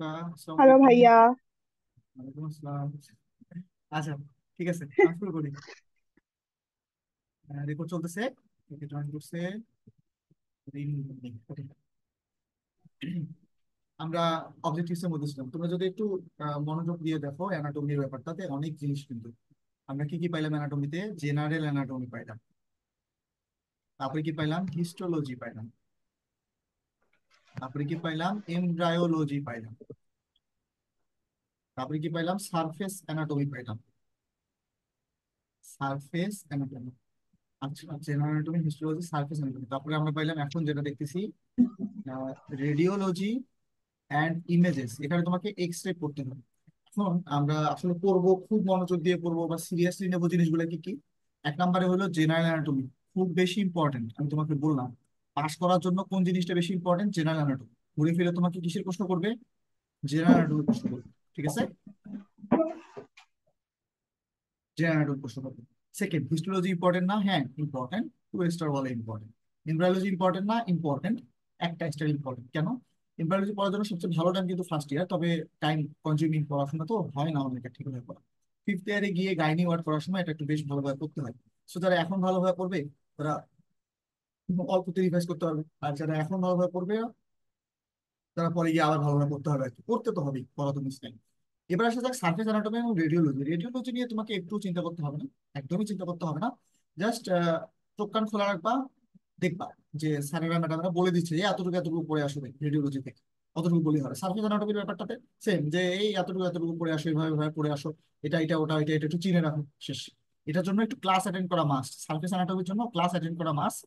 আসসালামু হ্যালো আলাইকুম। ভাইয়া। ওয়ালাইকুম আসসালাম। আচ্ছা, ঠিক আছে, আমি শুরু করি। রেকর্ড চলতেছে। জয়েন করছে। Okay. আমরা অবজেক্টিভস এর মধ্যে ছিলাম। তোমরা যদি একটু মনোযোগ দিয়ে দেখো অ্যানাটমির ব্যাপারটাতে অনেক জিনিস কিন্তু আমরা কি কি পাইলাম অ্যানাটমিতে। জেনারেল অ্যানাটমি পাইলাম, তারপরে কি পাইলাম, হিস্টোলজি পাইলাম, তারপরে কি পাইলাম, এমব্রায়োলজি পাইলাম, তারপরে কি পাইলাম, সারফেস অ্যানাটমি পাইলাম। সারফেস অ্যানাটমি, আচ্ছা, general anatomy, histology, surface anatomy. তারপরে আমরা পাইলাম এখন যেটা দেখতেছি, রেডিওলজি অ্যান্ড ইমেজেস। এখানে তোমাকে এক্স রে করতে হবে। এখন আমরা আসলে পড়বো, খুব মনোযোগ দিয়ে পড়বো বা সিরিয়াসলি নেবো জিনিসগুলো কি কি। এক নম্বরে হলো জেনারেল অ্যানাটমি, খুব বেশি ইম্পর্টেন্ট। আমি তোমাকে বললাম পাস করার জন্য কোন জিনিসটা বেশি ইম্পর্টেন্ট, জেনারেল অ্যানাটমি। ঘুরে ফিরে তোমাকে কিসের প্রশ্ন করবে, জেনারেল অ্যানাটমি প্রশ্ন করবে। ঠিক আছে, জেনারেল অ্যানাটমি প্রশ্ন করবে। সেকেন্ড, হিস্টোলজি ইম্পর্টেন্ট না? হ্যাঁ ইম্পর্টেন্ট, টু স্টার বলে ইম্পর্টেন্ট। এমব্রায়োলজি ইম্পর্টেন্ট না? ইম্পর্টেন্ট, একটা স্টার ইম্পর্টেন্ট। কেন? এমব্রায়োলজি পড়ার জন্য সবচেয়ে ভালো টাইম কিন্তু ফার্স্ট ইয়ার, তবে টাইম কনজিউমিং পড়াশোনা তো হয় না অনেকটা ঠিকভাবে পড়া। ফিফথ ইয়ারে গিয়ে গাইনি ওয়ার্ড করার সময় এটা একটু বেশ ভালোভাবে করতে হয়। সো যারা এখন ভালোভাবে পড়বে তারা অল্পতে রিভাইজ করতে পারবে, আর যারা এখন ভালোভাবে পড়বে তারা পরে গিয়ে আবার ভালোভাবে পড়তে হবে আর কি। পড়তে তো হবেই, পড়া তো মিস নাই। এবার আসা যাক সার্ফেস অ্যানাটমি এবং রেডিওলজি। রেডিওলজি নিয়ে তোমাকে একটু চিন্তা করতে হবে না, একদমই চিন্তা করতে হবে না। জাস্ট চোখ কান খোলা রাখবা, দেখবা যে স্যারেরা ম্যাডামরা বলে দিচ্ছে যে এতটুকু এতটুকু পড়ে আসবে রেডিওলজি থেকে, অতটুকু বলে হবে। সার্ফেস অ্যানাটমির ব্যাপারটাতে সেম, যে এই এতটুকু এতটুকু পড়ে আসো, এইভাবে এইভাবে পড়ে আসো, এটা এটা ওটা এটা এটা একটু চিনে রাখো, শেষ। এটার জন্য একটু ক্লাস অ্যাটেন্ড করা মাস্ট, সার্ফেস অ্যানাটমির জন্য ক্লাস অ্যাটেন্ড করা মাস্ট।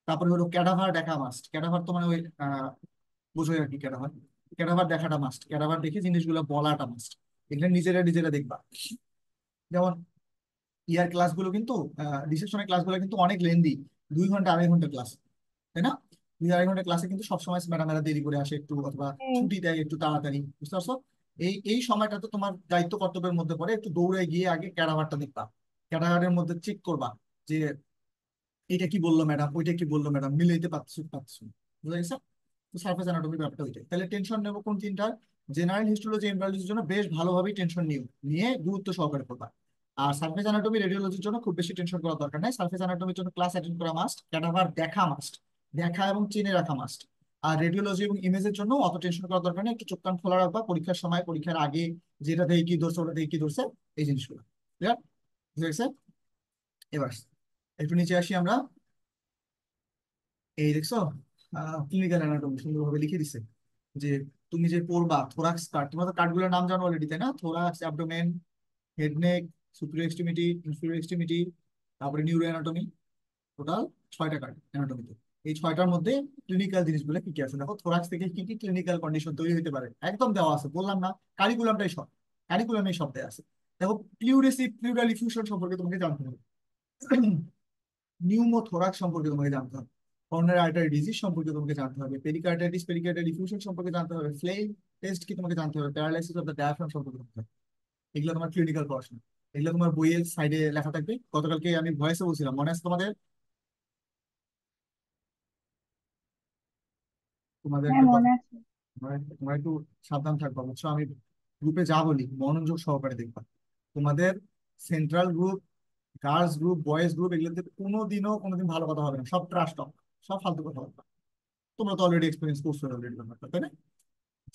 তারপরে হলো ক্যাডাভার দেখা মাস্ট। ক্যাডাভার তো মানে ওই বোঝোই আর কি ক্যাডাভার। ক্যাডাভার দেখাটা মাস্ট, ক্যাডাভার দেখে জিনিসগুলো বলাটা মাস্ট। এগুলো নিজেরা নিজেরা দেখবা। যেমন ইয়ার ক্লাসগুলো কিন্তু, রিসেপশনের ক্লাসগুলো কিন্তু অনেক লেন্দি, 2 ঘন্টা 2.5 ঘন্টা ক্লাস, তাই না? 2 2.5 ঘন্টা ক্লাসে কিন্তু সবসময় ম্যাডামেরা দেরি করে আসে একটু, অথবা হ্যাঁ। ছুটি দেয় একটু তাড়াতাড়ি, বুঝতে পারছো? এই এই সময়টা তো তোমার দায়িত্ব কর্তব্যের মধ্যে পড়ে একটু দৌড়ে গিয়ে আগে ক্যাডাভারটা দেখবা। ক্যাডাভারের মধ্যে চেক করবা যে এটা কি বললো ম্যাডাম, ওইটা কি বললো ম্যাডাম, মিলাইতে পারছো পারছো, বুঝা গেছে? তো সার্ফেস অ্যানাটমির ব্যাপারটা ওইটাই। তাহলে টেনশন নেবো কোন তিনটা? জেনারেল, হিস্টোলজি, এমব্রায়োলজির জন্য বেশ ভালোভাবেই টেনশন নিও, নিয়ে গুরুত্ব সহকারে পড়বা। আর সার্ফেস অ্যানাটমি, রেডিওলজির জন্য খুব বেশি টেনশন করার দরকার নাই। সার্ফেস অ্যানাটমির জন্য ক্লাস অ্যাটেন্ড করা মাস্ট, ক্যাডাভার দেখা মাস্ট, দেখা এবং চিনে রাখা মাস্ট। আর রেডিওলজি এবং ইমেজের জন্য অত টেনশন করার দরকার নেই, একটু চোখ কান খোলা রাখবা পরীক্ষার সময়, পরীক্ষার আগে যেটা দিয়ে কি ধরছে ওটা দিয়ে কি ধরছে, এই জিনিসগুলো। ক্লিয়ার? বুঝে গেছে? এবার একটু নিচে আসি আমরা। এই দেখছো, ক্লিনিক্যাল অ্যানাটমি সুন্দরভাবে লিখে দিছে যে তুমি যে পড়বা থোরাক্স কার্ড, তোমরা তো কার্ডগুলোর নাম জানো অলরেডি, তাই না? Thorax, abdomen, head neck, superior extremity, inferior extremity, তারপরে নিউরো অ্যানাটমি। টোটাল 6টা কার্ড অ্যানাটমিতে। এই 6টার মধ্যে ক্লিনিক্যাল জিনিসগুলো কি কি আছে দেখো। থোরাক্স থেকে কি কি ক্লিনিক্যাল কন্ডিশন তৈরি হতে পারে একদম দেওয়া আছে, বললাম না? কারিকুলামটাই সব, কারিকুলামে সব দেওয়া আছে। দেখো, প্লিউরেসি প্লিউরাল ইফিউশন সম্পর্কে তোমাকে জানতে হবে, নিউমোথোরাক্স সম্পর্কে তোমাকে জানতে হবে, করোনারি আর্টারি ডিজিজ সম্পর্কে তোমাকে জানতে হবে, পেরিকার্টাইটিস পেরিকার্টাল ডিফিউশন সম্পর্কে জানতে হবে, ফ্লেম টেস্ট কি তোমাকে জানতে হবে, প্যারালাইসিস অফ দ্য ডায়াফ্রাম সম্পর্কে জানতে হবে। এগুলো তোমার ক্লিনিক্যাল পড়াশোনা। এগুলো তোমার বইয়ের সাইডে লেখা থাকবে। গতকালকে আমি ভয়েসে বলছিলাম, মনে আছে তোমাদের? তোমাদের হ্যাঁ, একটা মনে আছে। তোমরা একটু সাবধান থাকবা, বুঝছো? আমি গ্রুপে যা বলি মনোযোগ সহকারে দেখবা। তোমাদের central group, girls group, boys group, এগুলোতে কোনোদিনও কোনোদিন ভালো কথা হবে না, সব ট্রাশ টক, সব ফালতু কথা হবে। তোমরা তো অলরেডি এক্সপিরিয়েন্স করছো অলরেডি ব্যাপারটা, তাই না?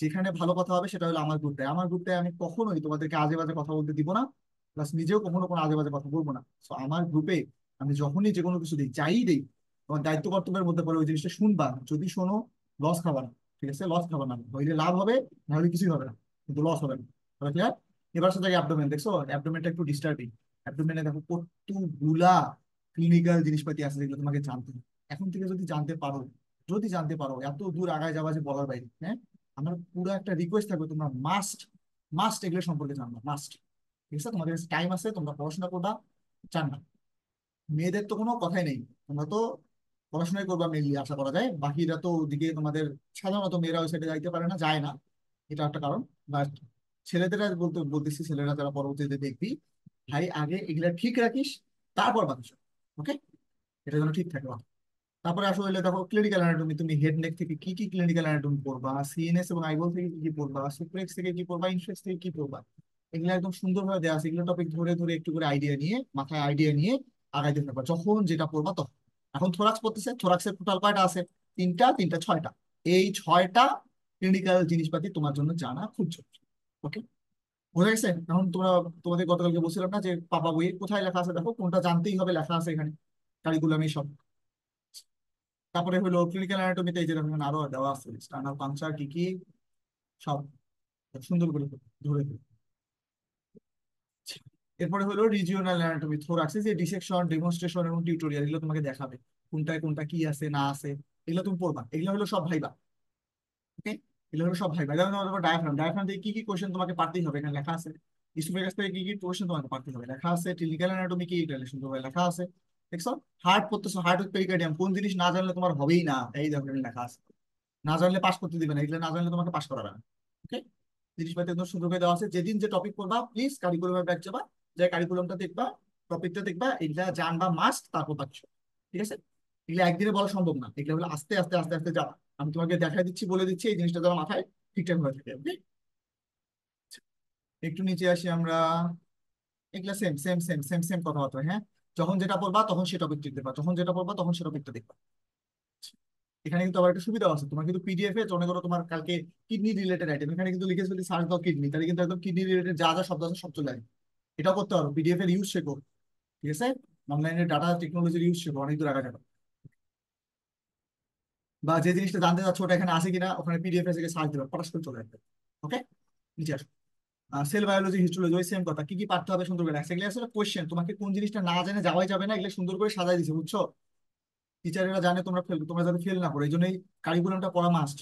যেখানে ভালো কথা হবে সেটা হলো আমার গ্রুপে। আমার গ্রুপে আমি কখনোই তোমাদেরকে আজে বাজে কথা বলতে দিব না, প্লাস নিজেও কখনো কোনো আজে বাজে কথা বলবো না। তো আমার গ্রুপে আমি যখনই যে কোনো কিছু দিই, যাই দিই, তোমার দায়িত্ব কর্তব্যের মধ্যে পড়ে ওই জিনিসটা শুনবা। যদি শোনো, লস খাবা না, ঠিক আছে? লস খাবা না, হইলে লাভ হবে, না হলে কিছুই হবে না, কিন্তু লস হবে না। ক্লিয়ার? এবার সাথে অ্যাবডোমেন দেখছো, অ্যাবডোমেনটা একটু ডিস্টার্বিং। অ্যাবডোমেনে দেখো কতগুলা ক্লিনিক্যাল জিনিসপাতি আছে যেগুলো তোমাকে জানতে হবে। এখন থেকে যদি জানতে পারো, যদি জানতে পারো, এত দূর আগায় যাওয়া যে বলার বাইরে, হ্যাঁ। আমার পুরো একটা রিকোয়েস্ট থাকবে, তোমরা মাস্ট, মাস্ট এগুলো সম্পর্কে জানবা, মাস্ট। ঠিক আছে? তোমাদের কাছে টাইম আছে, তোমরা পড়াশোনা করবা, জানবা। মেয়েদের তো কোনো কথাই নেই, তোমরা তো পড়াশোনাই করবা মেনলি আশা করা যায়। বাকিরা তো ওদিকে তোমাদের, সাধারণত মেয়েরা ওই সাইডে যাইতে পারে না, যায় না, এটা একটা কারণ। বাট ছেলেদেরা বলতেছি, ছেলেরা যারা পরবর্তীতে দেখবি, ভাই আগে এগুলা ঠিক রাখিস, তারপর বাকি। ওকে? এটা যেন ঠিক থাকে। তারপরে আসলে হলে দেখো ক্লিনিক্যাল অ্যানাটমি, তুমি হেড নেক থেকে কি কি ক্লিনিক্যাল অ্যানাটমি পড়বা, সিএনএস এবং আইবল থেকে কি কি পড়বা, সুপ্লেক্স থেকে কি পড়বা, ইনফ্লেক্স থেকে কি পড়বা, এগুলো একদম সুন্দরভাবে দেওয়া আছে। এগুলো টপিক ধরে ধরে একটু করে আইডিয়া নিয়ে, মাথায় আইডিয়া নিয়ে আগাইতে থাকবা, যখন যেটা পড়বা তখন। এখন থোরাক্স পড়তেছে, থোরাক্সের টোটাল কয়টা আছে? তিনটা, তিনটা ছয়টা। এই ছয়টা ক্লিনিক্যাল জিনিসপাতি তোমার জন্য জানা খুব জরুরি। ওকে, বোঝা গেছে? এখন তোমরা, তোমাদের গতকালকে বলছিলাম না যে পাপা বইয়ে কোথায় লেখা আছে, দেখো কোনটা জানতেই হবে, লেখা আছে এখানে কারিকুলামে সব। তারপরে হলো ক্লিনিক্যাল অ্যানাটমিতে এই যে দেখো এখানে আরো দেওয়া আছে স্টার্নাল পাংচার কি কি, সব সুন্দর করে ধরে দিই। এরপরে হলো রিজিওনাল অ্যানাটমি, থোরাক্সে যে ডিসেকশন, ডেমনস্ট্রেশন এবং টিউটোরিয়াল, এগুলো তোমাকে দেখাবে কোনটায় কোনটা কি আছে না আছে, এগুলো তুমি পড়বা। এগুলো হলো সব ভাইবা। ওকে, এগুলো হলো সব ভাইবা। যেমন তোমার ডায়াফ্রাম, ডায়াফ্রাম থেকে কি কি কোশ্চেন তোমাকে পারতেই হবে এখানে লেখা আছে। স্টুডেন্টের কাছ থেকে কি কি কোশ্চেন তোমাকে পারতে হবে লেখা আছে। ক্লিনিক্যাল অ্যানাটমি কি, এটা সুন্দরভাবে লেখা আছে। দেখছো? হার্ট পড়তেছো, হার্ট উইথ পেরিকার্ডিয়াম, কোন জিনিস না জানলে তোমার হবেই না, এই দেখো এখানে লেখা আছে। না জানলে পাস করতে দিবে না, এগুলো না জানলে তোমাকে পাস করাবে না। ওকে, জিনিসপাতি একদম সুন্দর করে দেওয়া আছে। যেদিন যে টপিক পড়বা প্লিজ কারিকুলামে ব্যাক যাবা, যে কারিকুলামটা দেখবা, টপিকটা দেখবা, এগুলা জানবা মাস্ট, তারপর পাচ্ছ। ঠিক আছে? এগুলো একদিনে বলা সম্ভব না, এগুলো হলো আস্তে আস্তে আস্তে আস্তে যাবা। আমি তোমাকে দেখাই দিচ্ছি, বলে দিচ্ছি, এই জিনিসটা যেন মাথায় ঠিকঠাক হয়ে থাকে। ওকে, একটু নিচে আসি আমরা। এগুলা same same same same same কথাবার্তা, হ্যাঁ। যখন যেটা পড়বা তখন সে টপিক দেখবা, যখন যেটা পড়বা তখন সে টপিকটা দেখবা। এখানে কিন্তু আবার একটা সুবিধা আছে, তোমার কিন্তু পিডিএফ এ মনে করো তোমার কালকে কিডনি রিলেটেড আইটেম, এখানে কিন্তু লিখে যদি সার্চ দাও কিডনি, তাহলে কিন্তু একদম কিডনি রিলেটেড যা যা শব্দ আছে সব চলে আসবে। এটাও করতে পারো, পিডিএফ এর ইউজ শেখো। ঠিক আছে? অনলাইনে ডাটা টেকনোলজির ইউজ শেখো, অনেক দূর আগা যাবে। বা যে জিনিসটা জানতে চাচ্ছ ওটা এখানে আছে কিনা, ওখানে পিডিএফ এ থেকে সার্চ দেবে, পটাশ করে চলে আসবে। ওকে, নিচে আসো। সেল বায়োলজি, হিস্টোলজি, ওই সেম কথা, কি কি পারতে হবে সুন্দর করে রাখছে। এগুলো আসলে কোয়েশ্চেন, তোমাকে কোন জিনিসটা না জেনে যাওয়াই যাবে না, এগুলো সুন্দর করে সাজাই দিছে, বুঝছো? টিচারেরা জানে তোমরা ফেল, তোমরা যাতে ফেল না করো, এই জন্যই কারিকুলামটা পড়া মাস্ট।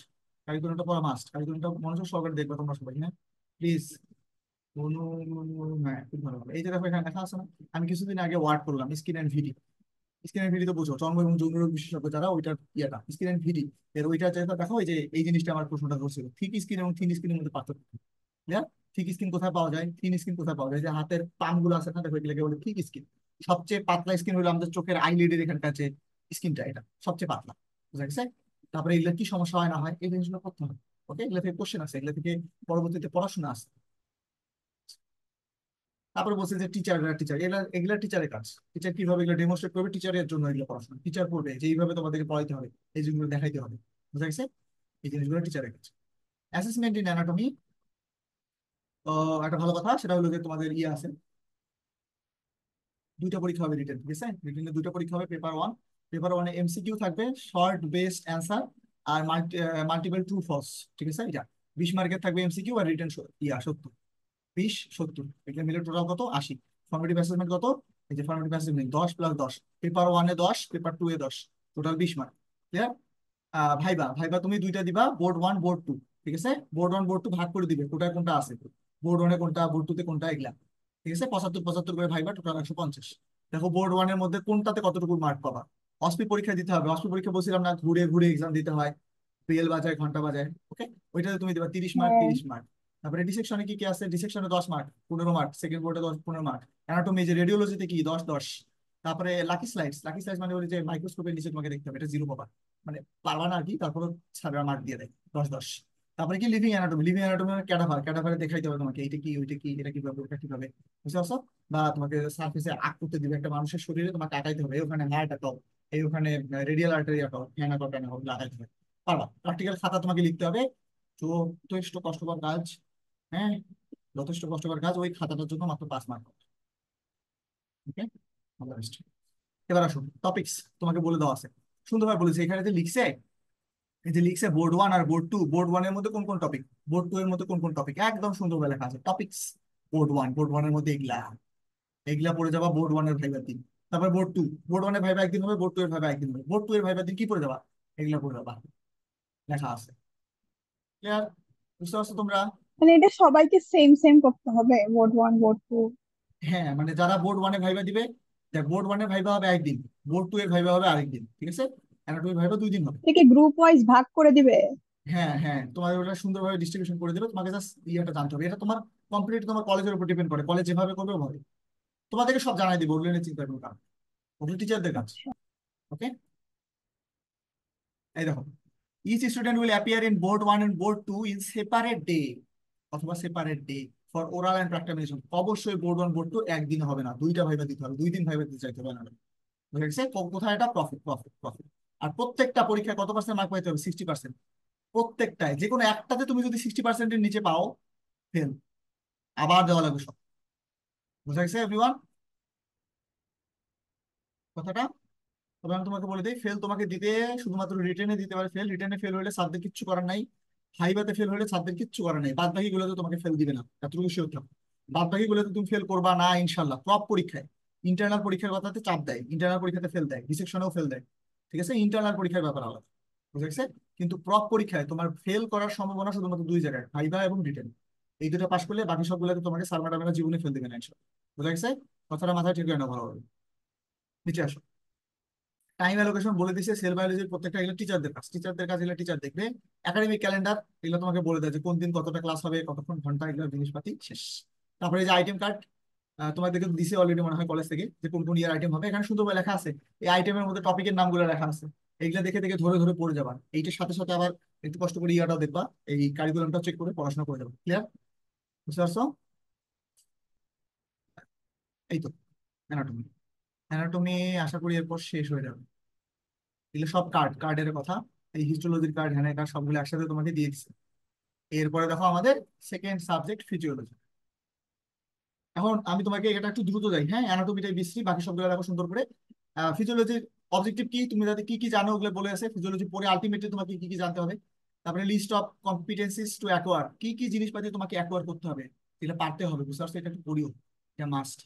কারিকুলামটা পড়া মাস্ট, কারিকুলামটা মনোযোগ সহকারে দেখবে তোমরা সবাই, হ্যাঁ প্লিজ। কোনো, হ্যাঁ খুব ভালো হবে। এই যে দেখো এখানে লেখা আছে না, আমি কিছুদিন আগে ওয়ার্ড করলাম skin and VD. Skin and VD তো বুঝো, চর্ম এবং যৌন রোগ বিশেষজ্ঞ যারা, ওইটার ইয়েটা স্কিন অ্যান্ড ভিডি। এর ওইটা যেটা দেখো, এই যে এই জিনিসটা আমার প্রশ্নটা করছিল, থিক স্কিন এবং থিন স্কিনের মধ্যে পার্থক্য। ক্লিয়ার? থিক স্কিন কোথায় পাওয়া যায়, থিন স্কিন কোথায় পাওয়া যায়, যে হাতের পাম গুলো আছে না, দেখো এগুলোকে বলে থিক স্কিন। সবচেয়ে পাতলা স্কিন হলো আমাদের চোখের আইলিডের এখানকার যে স্কিনটা, এটা সবচেয়ে পাতলা। বুঝা গেছে? তারপরে এগুলো কি সমস্যা হয় না হয়, এই জিনিসগুলো করতে হবে। ওকে, এগুলো থেকে কোশ্চেন আছে, এগুলো থেকে পরবর্তীতে পড়াশোনা আছে। তারপরে বলছে যে টিচাররা, টিচার এগুলা এগুলা টিচারের কাজ। টিচার কিভাবে এগুলো ডেমনস্ট্রেট করবে, টিচারের জন্য এগুলো পড়াশোনা। টিচার পড়বে যে এইভাবে তোমাদেরকে পড়াইতে হবে, এই জিনিসগুলো দেখাইতে হবে। বুঝা গেছে? এই জিনিসগুলো টিচারের কাজ। অ্যাসেসমেন্ট ইন অ্যানাটমি, একটা ভালো কথা, সেটা হলো যে তোমাদের ইয়ে আছে, দুইটা পরীক্ষা হবে রিটেন। ঠিক আছে? রিটেনে দুইটা পরীক্ষা হবে। পেপার ওয়ান, পেপার ওয়ানে এমসিকিউ থাকবে, শর্ট বেসড অ্যান্সার, আর মাল্টিপল ট্রু ফলস। ঠিক আছে? এটা 20 মার্কের থাকবে এমসিকিউ, আর রিটেন ইয়া 70। 20 70, এগুলো মিলে টোটাল কত? 80। ফর্মেটিভ অ্যাসেসমেন্ট কত? এই যে ফর্মেটিভ অ্যাসেসমেন্ট 10 + 10, পেপার ওয়ানে 10, পেপার টু এ 10, total 20 mark. Clear? Viva, viva তুমি দুইটা দিবা, বোর্ড ওয়ান বোর্ড টু। ঠিক আছে? বোর্ড ওয়ান বোর্ড টু ভাগ করে দিবে, কোনটা কোনটা আছে, বোর্ড ওয়ানে কোনটা, বোর্ড টুতে কোনটা, এগুলা। ঠিক আছে? 75 75 করে ভাইবা, টোটাল 150। দেখো বোর্ড ওয়ানের মধ্যে কোনটাতে কতটুকু মার্ক পাবা। অসপি পরীক্ষা দিতে হবে, অসপি পরীক্ষা বলছিলাম না, ঘুরে ঘুরে এক্সাম দিতে হয়, বেল বাজায়, ঘন্টা বাজায়। ওকে, ওইটাতে তুমি দিবা 30 মার্ক, হ্যাঁ। 30 মার্ক। তারপরে ডিসেকশনে কি কি আছে, ডিসেকশনে 10 মার্ক, 15 মার্ক, সেকেন্ড বোর্ডে 10 15 মার্ক। অ্যানাটমি যে রেডিওলজিতে কি 10 10। তারপরে লাকি স্লাইডস, লাকি স্লাইডস মানে হলো যে মাইক্রোস্কোপের নিচে তোমাকে দেখতে হবে, এটা 0 পাবা, মানে পারবা না আর কি, তারপরে স্যাররা মার্ক দিয়ে দেয় 10 10। তারপরে কি লিভিং অ্যানাটমি, লিভিং অ্যানাটমি মানে ক্যাডাভার, ক্যাডাভারে দেখাইতে হবে তোমাকে এইটা কি ওইটা কি, এটা কিভাবে ওটা কিভাবে। বুঝতে পারছো? বা তোমাকে সার্ফেসে আঁক করতে দিবে একটা মানুষের শরীরে, তোমাকে আঁকাইতে হবে, এই ওখানে হার্ট আঁকাও, এই ওখানে রেডিয়াল আর্টারি আঁকাও, ফ্যান আঁকাও, ট্যান আঁকাও, লাগাইতে হবে। পারবা। প্র্যাকটিক্যাল খাতা তোমাকে লিখতে হবে, যথেষ্ট কষ্টকর কাজ। হ্যাঁ, যথেষ্ট কষ্টকর কাজ, ওই খাতাটার জন্য মাত্র 5 মার্ক। ওকে, এবার আসুন টপিকস, তোমাকে বলে দেওয়া আছে, সুন্দরভাবে বলেছে এখানে যে লিখছে। এই যে লিখছে বোর্ড ওয়ান আর বোর্ড টু, বোর্ড ওয়ানের মধ্যে কোন কোন টপিক, বোর্ড টু এর মধ্যে কোন কোন টপিক, একদম সুন্দরভাবে লেখা আছে টপিকস। বোর্ড ওয়ান, বোর্ড ওয়ানের মধ্যে এগুলা, এগুলা পড়ে যাবা বোর্ড ওয়ানের ভাইবার দিন। তারপর বোর্ড টু, বোর্ড ওয়ানের ভাইবা একদিন হবে, বোর্ড টু এর ভাইবা একদিন হবে। বোর্ড টু এর ভাইবার দিন কি পড়ে যাবা, এগুলা পড়ে যাবা, লেখা আছে। ক্লিয়ার? বুঝতে পারছো তোমরা? মানে এটা সবাইকে সেম সেম করতে হবে, বোর্ড ওয়ান বোর্ড টু? হ্যাঁ, মানে যারা বোর্ড ওয়ানে ভাইবা দিবে, দেখ বোর্ড ওয়ানের ভাইবা হবে একদিন, বোর্ড টু এর ভাইবা হবে আরেকদিন। ঠিক আছে? অ্যানাটমি ভাইবা 2 দিন হবে। এটাকে গ্রুপ ওয়াইজ ভাগ করে দিবে? হ্যাঁ হ্যাঁ, তোমাদের ওটা সুন্দরভাবে ডিস্ট্রিবিউশন করে দেবে, তোমাকে জাস্ট ইয়েটা জানতে হবে। এটা তোমার কমপ্লিট তোমার কলেজের উপর ডিপেন্ড করে, কলেজ যেভাবে করবে ওভাবে। তোমাদেরকে সব জানাই দিবে, ওগুলো নিয়ে চিন্তা করো, ওগুলো টিচারদের কাজ। আচ্ছা। ওকে। এই দেখো, each student will appear in board 1 and board 2 in separate day অথবা separate day for oral and practical. অবশ্যই বোর্ড 1 বোর্ড 2 একদিন হবে না, দুইটা ভাইবা দিতে হবে, 2 দিন ভাইবা দিতে চাইতে হবে না। বুঝে গেছে? কোথায় এটা? Profit profit profit. আর প্রত্যেকটা পরীক্ষায় কত পার্সেন্ট মার্ক পাইতে হবে? 60%। প্রত্যেকটায় যে কোনো একটাতে তুমি যদি 60%-এর নিচে পাও, ফেল। আবার দেওয়া লাগবে সব। বুঝা গেছে এভরিওয়ান কথাটা? তবে আমি তোমাকে বলে দিই, ফেল তোমাকে দিতে শুধুমাত্র রিটেনে দিতে পারে ফেল। রিটেনে ফেল হলে স্যারদের কিচ্ছু করার নাই। ভাইভাতে ফেল হলে স্যারদের কিচ্ছু করার নাই। বাদ বাকি গুলোতে তোমাকে ফেল দিবে না, এতটুকু শিওর থাকো। বাদ বাকি গুলোতে তুমি ফেল করবা না ইনশাল্লাহ। প্রপ পরীক্ষায়, ইন্টারনাল পরীক্ষার কথাতে চাপ দেয়, ইন্টারনাল পরীক্ষাতে ফেল দেয়, ডিসেকশনেও ফেল দেয়। ঠিক আছে, ইন্টারনাল পরীক্ষার ব্যাপার আলাদা। বুঝা গেছে? কিন্তু প্রপ পরীক্ষায় তোমার ফেল করার সম্ভাবনা শুধুমাত্র দুই জায়গায়, ভাইভা এবং রিটেন। এই দুটো পাশ করলে বাকি সবগুলোতে তোমাকে স্যার ম্যাডামেরা জীবনে ফেল দেবে না ইনশাল্লাহ। বুঝা গেছে? কথাটা মাথায় ঠিক হয় না ভালোভাবে। নিচে আসো। টাইম অ্যালোকেশন বলে দিছে সেল বায়োলজির প্রত্যেকটা, এগুলো টিচারদের কাজ, টিচারদের কাজ, এগুলো টিচার দেখবে। একাডেমিক ক্যালেন্ডার, এগুলো তোমাকে বলে দেয় যে কোন দিন কতটা ক্লাস হবে, কতক্ষণ ঘন্টা, এগুলো জিনিসপাতি শেষ। তারপরে এই যে আইটেম কার্ড, তোমাদেরকে দিছে অলরেডি মনে হয় কলেজ থেকে, যে কোন কোন ইয়ার আইটেম হবে। এখানে সুন্দরভাবে লেখা আছে, এই আইটেমের মধ্যে টপিকের নামগুলো লেখা আছে। এইগুলা দেখে দেখে ধরে ধরে পড়ে যাবা। এইটার সাথে সাথে আবার একটু কষ্ট করে ইয়াটাও দেখবা, এই কারিকুলামটা চেক করে পড়াশোনা করে যাবে। ক্লিয়ার? বুঝতে পারছো? এই তো অ্যানাটমি। অ্যানাটমি আশা করি এরপর শেষ হয়ে যাবে। এগুলো সব কার্ডের কথা। এই হিস্টোলজির কার্ড, হ্যাঁ কার্ড, সবগুলো একসাথে তোমাকে দিয়ে দিচ্ছে। এরপরে দেখো আমাদের সেকেন্ড সাবজেক্ট ফিজিওলজি। এখন আমি তোমাকে এটা একটু দ্রুত যাই, হ্যাঁ, অ্যানাটমিটাই বিশ্রী, বাকি সবগুলো দেখো সুন্দর করে। ফিজিওলজির অবজেক্টিভ কি তুমি যাতে কি কি জানো ওগুলো বলে আছে। ফিজিওলজি পড়ে আলটিমেটলি তোমাকে কি কি জানতে হবে। তারপরে list of competencies to acquire, কি কি জিনিসপাতি তোমাকে অ্যাকোয়ার করতে হবে, এটা পারতে হবে। বুঝতে পারছো? এটা একটু পড়িও, এটা মাস্ট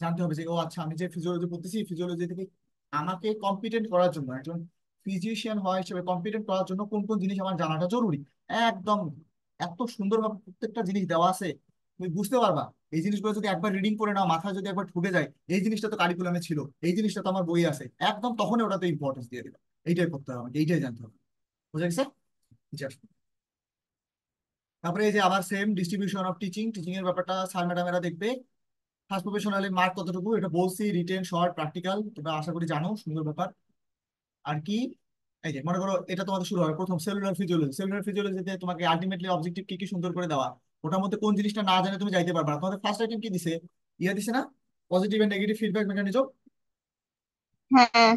জানতে হবে যে ও আচ্ছা, আমি যে ফিজিওলজি পড়তেছি, ফিজিওলজি থেকে আমাকে কম্পিটেন্ট করার জন্য, একজন ফিজিশিয়ান হওয়া হিসেবে কম্পিটেন্ট করার জন্য কোন কোন জিনিস আমার জানাটা জরুরি। একদম এত সুন্দরভাবে প্রত্যেকটা জিনিস দেওয়া আছে, তুমি বুঝতে পারবা। এই জিনিসগুলো যদি একবার রিডিং করে নাও, মাথায় যদি একবার ঢুকে যায়, এই জিনিসটা তো কারিকুলামে ছিল, এই জিনিসটা তো আমার বই আছে, একদম তখন ওটাতে ইম্পর্টেন্স দিয়ে দিবে। এইটাই করতে হবে আমাকে, এইটাই জানতে হবে। বুঝা গেছে? জি, আসুন। তারপরে এই যে আবার same distribution of teaching, teaching এর ব্যাপারটা স্যার ম্যাডামেরা দেখবে। ফার্স্ট প্রফেশনালি মার্ক কতটুকু, এটা বলছি, রিটেন, শর্ট, প্র্যাকটিক্যাল, তোমরা আশা করি জানো, সুন্দর ব্যাপার। আর কি, এই যে মনে করো এটা তোমাদের শুরু হয় প্রথম সেলুলার ফিজিওলজি। সেলুলার ফিজিওলজিতে তোমাকে আলটিমেটলি অবজেক্টিভ কি কি সুন্দর করে দেওয়া। ওটার মধ্যে কোন জিনিসটা না জানে তুমি যাইতে পারবে না। তোমাদের ফার্স্ট আইটেম কি দিছে? ইয়া দিছে না, positive and negative feedback mechanism. হ্যাঁ,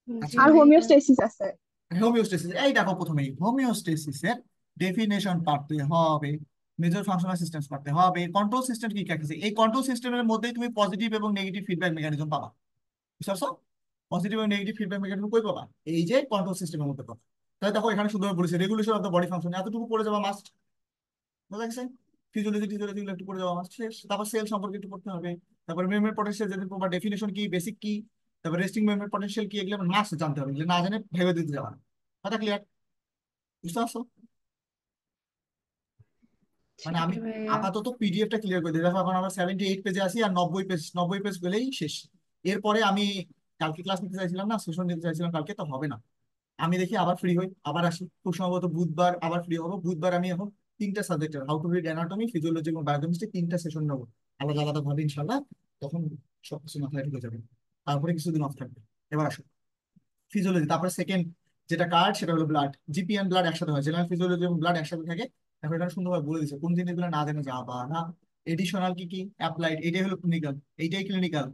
জি আচ্ছা, আর ভাইয়া। হোমিওস্টেসিস আছে। হোমিওস্টেসিস, এই দেখো প্রথমেই হোমিওস্টেসিসের ডেফিনেশন পারতে হবে, মেজর ফাংশনাল সিস্টেমস পারতে হবে, কন্ট্রোল সিস্টেম কি কি আছে। এই কন্ট্রোল সিস্টেমের মধ্যেই তুমি পজিটিভ এবং নেগেটিভ ফিডব্যাক মেকানিজম পাবা। বুঝতে পারছো? পজিটিভ এবং নেগেটিভ ফিডব্যাক মেকানিজম কই পাবা? এই যে কন্ট্রোল সিস্টেমের মধ্যে পাবা। তাহলে দেখো এখানে সুন্দর বলেছে regulation of the body function, এতটুকু পড়ে যাবা মাস্ট। বুঝা গেছে? ফিজিওলজি টিজিওলজি গুলো একটু পড়ে যাওয়া মাস্ট শেষ। তারপর সেল সম্পর্কে একটু পড়তে হবে। তারপর মেমোরি পটেনশিয়াল যেদিন পড়বা, ডেফিনেশন কি, বেসিক কি, তারপর রেস্টিং মেমোরি পটেনশিয়াল কি, এগুলো মাস্ট জানতে হবে। এগুলো না জানে ভেবে দিতে যাবা না। কথা ক্লিয়ার? বুঝতে পারছো? মানে ঠিক আমি ভাইয়া। আপাতত পিডিএফটা ক্লিয়ার করে দিই। দেখো এখন আমরা 78 পেজে আছি, আর 90 পেজ, 90 পেজ গেলেই শেষ। এরপরে আমি কালকে ক্লাস নিতে চাইছিলাম না, সেশন নিতে চাইছিলাম কালকে, তো হবে না। আমি দেখি আবার ফ্রি হই, আবার আসি, খুব সম্ভবত বুধবার আবার ফ্রি হবো। বুধবার আমি এখন তিনটা সাবজেক্টের, how to read, anatomy, physiology এবং বায়োকেমিস্ট্রি, তিনটা সেশন নেবো আলাদা আলাদা ভাবে ইনশাল্লাহ। তখন সবকিছু মাথায় ঢুকে যাবে। তারপরে কিছুদিন অফ থাকবে। এবার আসো ফিজিওলজি। তারপরে সেকেন্ড যেটা কার্ড, সেটা হলো ব্লাড। জিপি এন্ড ব্লাড একসাথে হয়, জেনারেল ফিজিওলজি এবং ব্লাড একসাথে থাকে। এখন এটা সুন্দরভাবে বলে দিচ্ছে কোন জিনিসগুলো না জেনে যাবা না। এডিশনাল কি কি, অ্যাপ্লাইড, এইটাই হলো ক্লিনিক্যাল, এইটাই ক্লিনিক্যাল,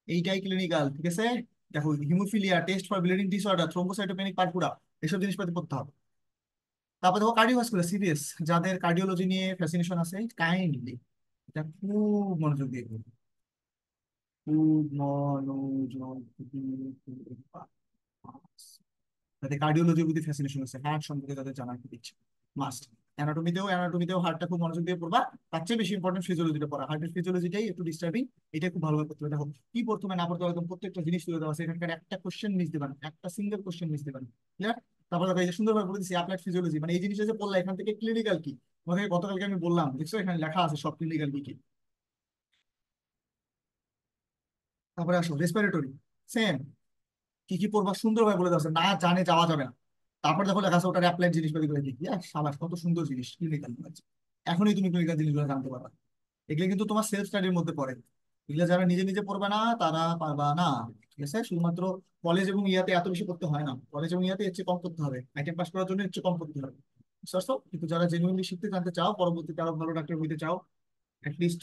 এইটাই ক্লিনিক্যাল। ঠিক আছে? দেখো haemophilia, test for bleeding disorder, thrombocytopenic purpura, এসব জিনিসপাতি পড়তে হবে। তারপর দেখো কার্ডিওভাস্কুলার, সিরিয়াস, যাদের কার্ডিওলজি নিয়ে ফ্যাসিনেশন আছে, কাইন্ডলি এটা খুব মনোযোগ দিয়ে পড়বে। খুব মনোযোগ দিয়ে পড়বা। যাদের কার্ডিওলজির প্রতি ফ্যাসিনেশন আছে, হার্ট সম্পর্কে যাদের জানার খুব ইচ্ছে, মাস্ট। অ্যানাটমিতেও হার্টটা খুব মনোযোগ দিয়ে পড়বা। তার চেয়ে বেশি ইম্পর্টেন্ট ফিজিওলজিটা পড়া, হার্টের ফিজিওলজিটাই একটু ডিস্টার্বিং। এটা খুব ভালোভাবে করতে হবে। দেখো কি পড়তে হবে না পড়তে হবে, একদম প্রত্যেকটা জিনিস তুলে দেওয়া আছে। এখানকার একটা কোশ্চেন মিস দেবেন, একটা সিঙ্গেল কোশ্চেন মিস দেবেন। ক্লিয়ার? তারপর দেখো এই যে সুন্দরভাবে বলে দিচ্ছি অ্যাপ্লাইড ফিজিওলজি, মানে এই জিনিসটা যে পড়লা, এখান থেকে ক্লিনিক্যাল কি, তোমাকে গতকালকে আমি বললাম, দেখছো এখানে লেখা আছে সব ক্লিনিক্যাল কি কি। তারপরে আসো রেসপিরেটরি, সেম, কি কি পড়বা সুন্দরভাবে বলে দেওয়া আছে, না জানে যাওয়া যাবে না। তারপর দেখো লেখা আছে ওটার অ্যাপ্লাইড জিনিসপাতি করে দেখি, সাবাস, কত সুন্দর জিনিস ক্লিনিক্যাল। এখনই তুমি ক্লিনিক্যাল জিনিসগুলো জানতে পারবা। এগুলো কিন্তু তোমার সেলফ স্টাডির মধ্যে পড়ে। এগুলো যারা নিজে নিজে পড়বে না তারা পারবা না। ঠিক আছে, শুধুমাত্র কলেজ এবং ইয়াতে এত বেশি করতে হয় না, কলেজ এবং ইয়াতে এর চেয়ে কম করতে হবে, আইটেম পাস করার জন্য এর চেয়ে কম করতে হবে। বুঝতে পারছো? কিন্তু যারা জেনুইনলি শিখতে জানতে চাও, পরবর্তীতে আরো ভালো ডাক্তার হইতে চাও, অ্যাটলিস্ট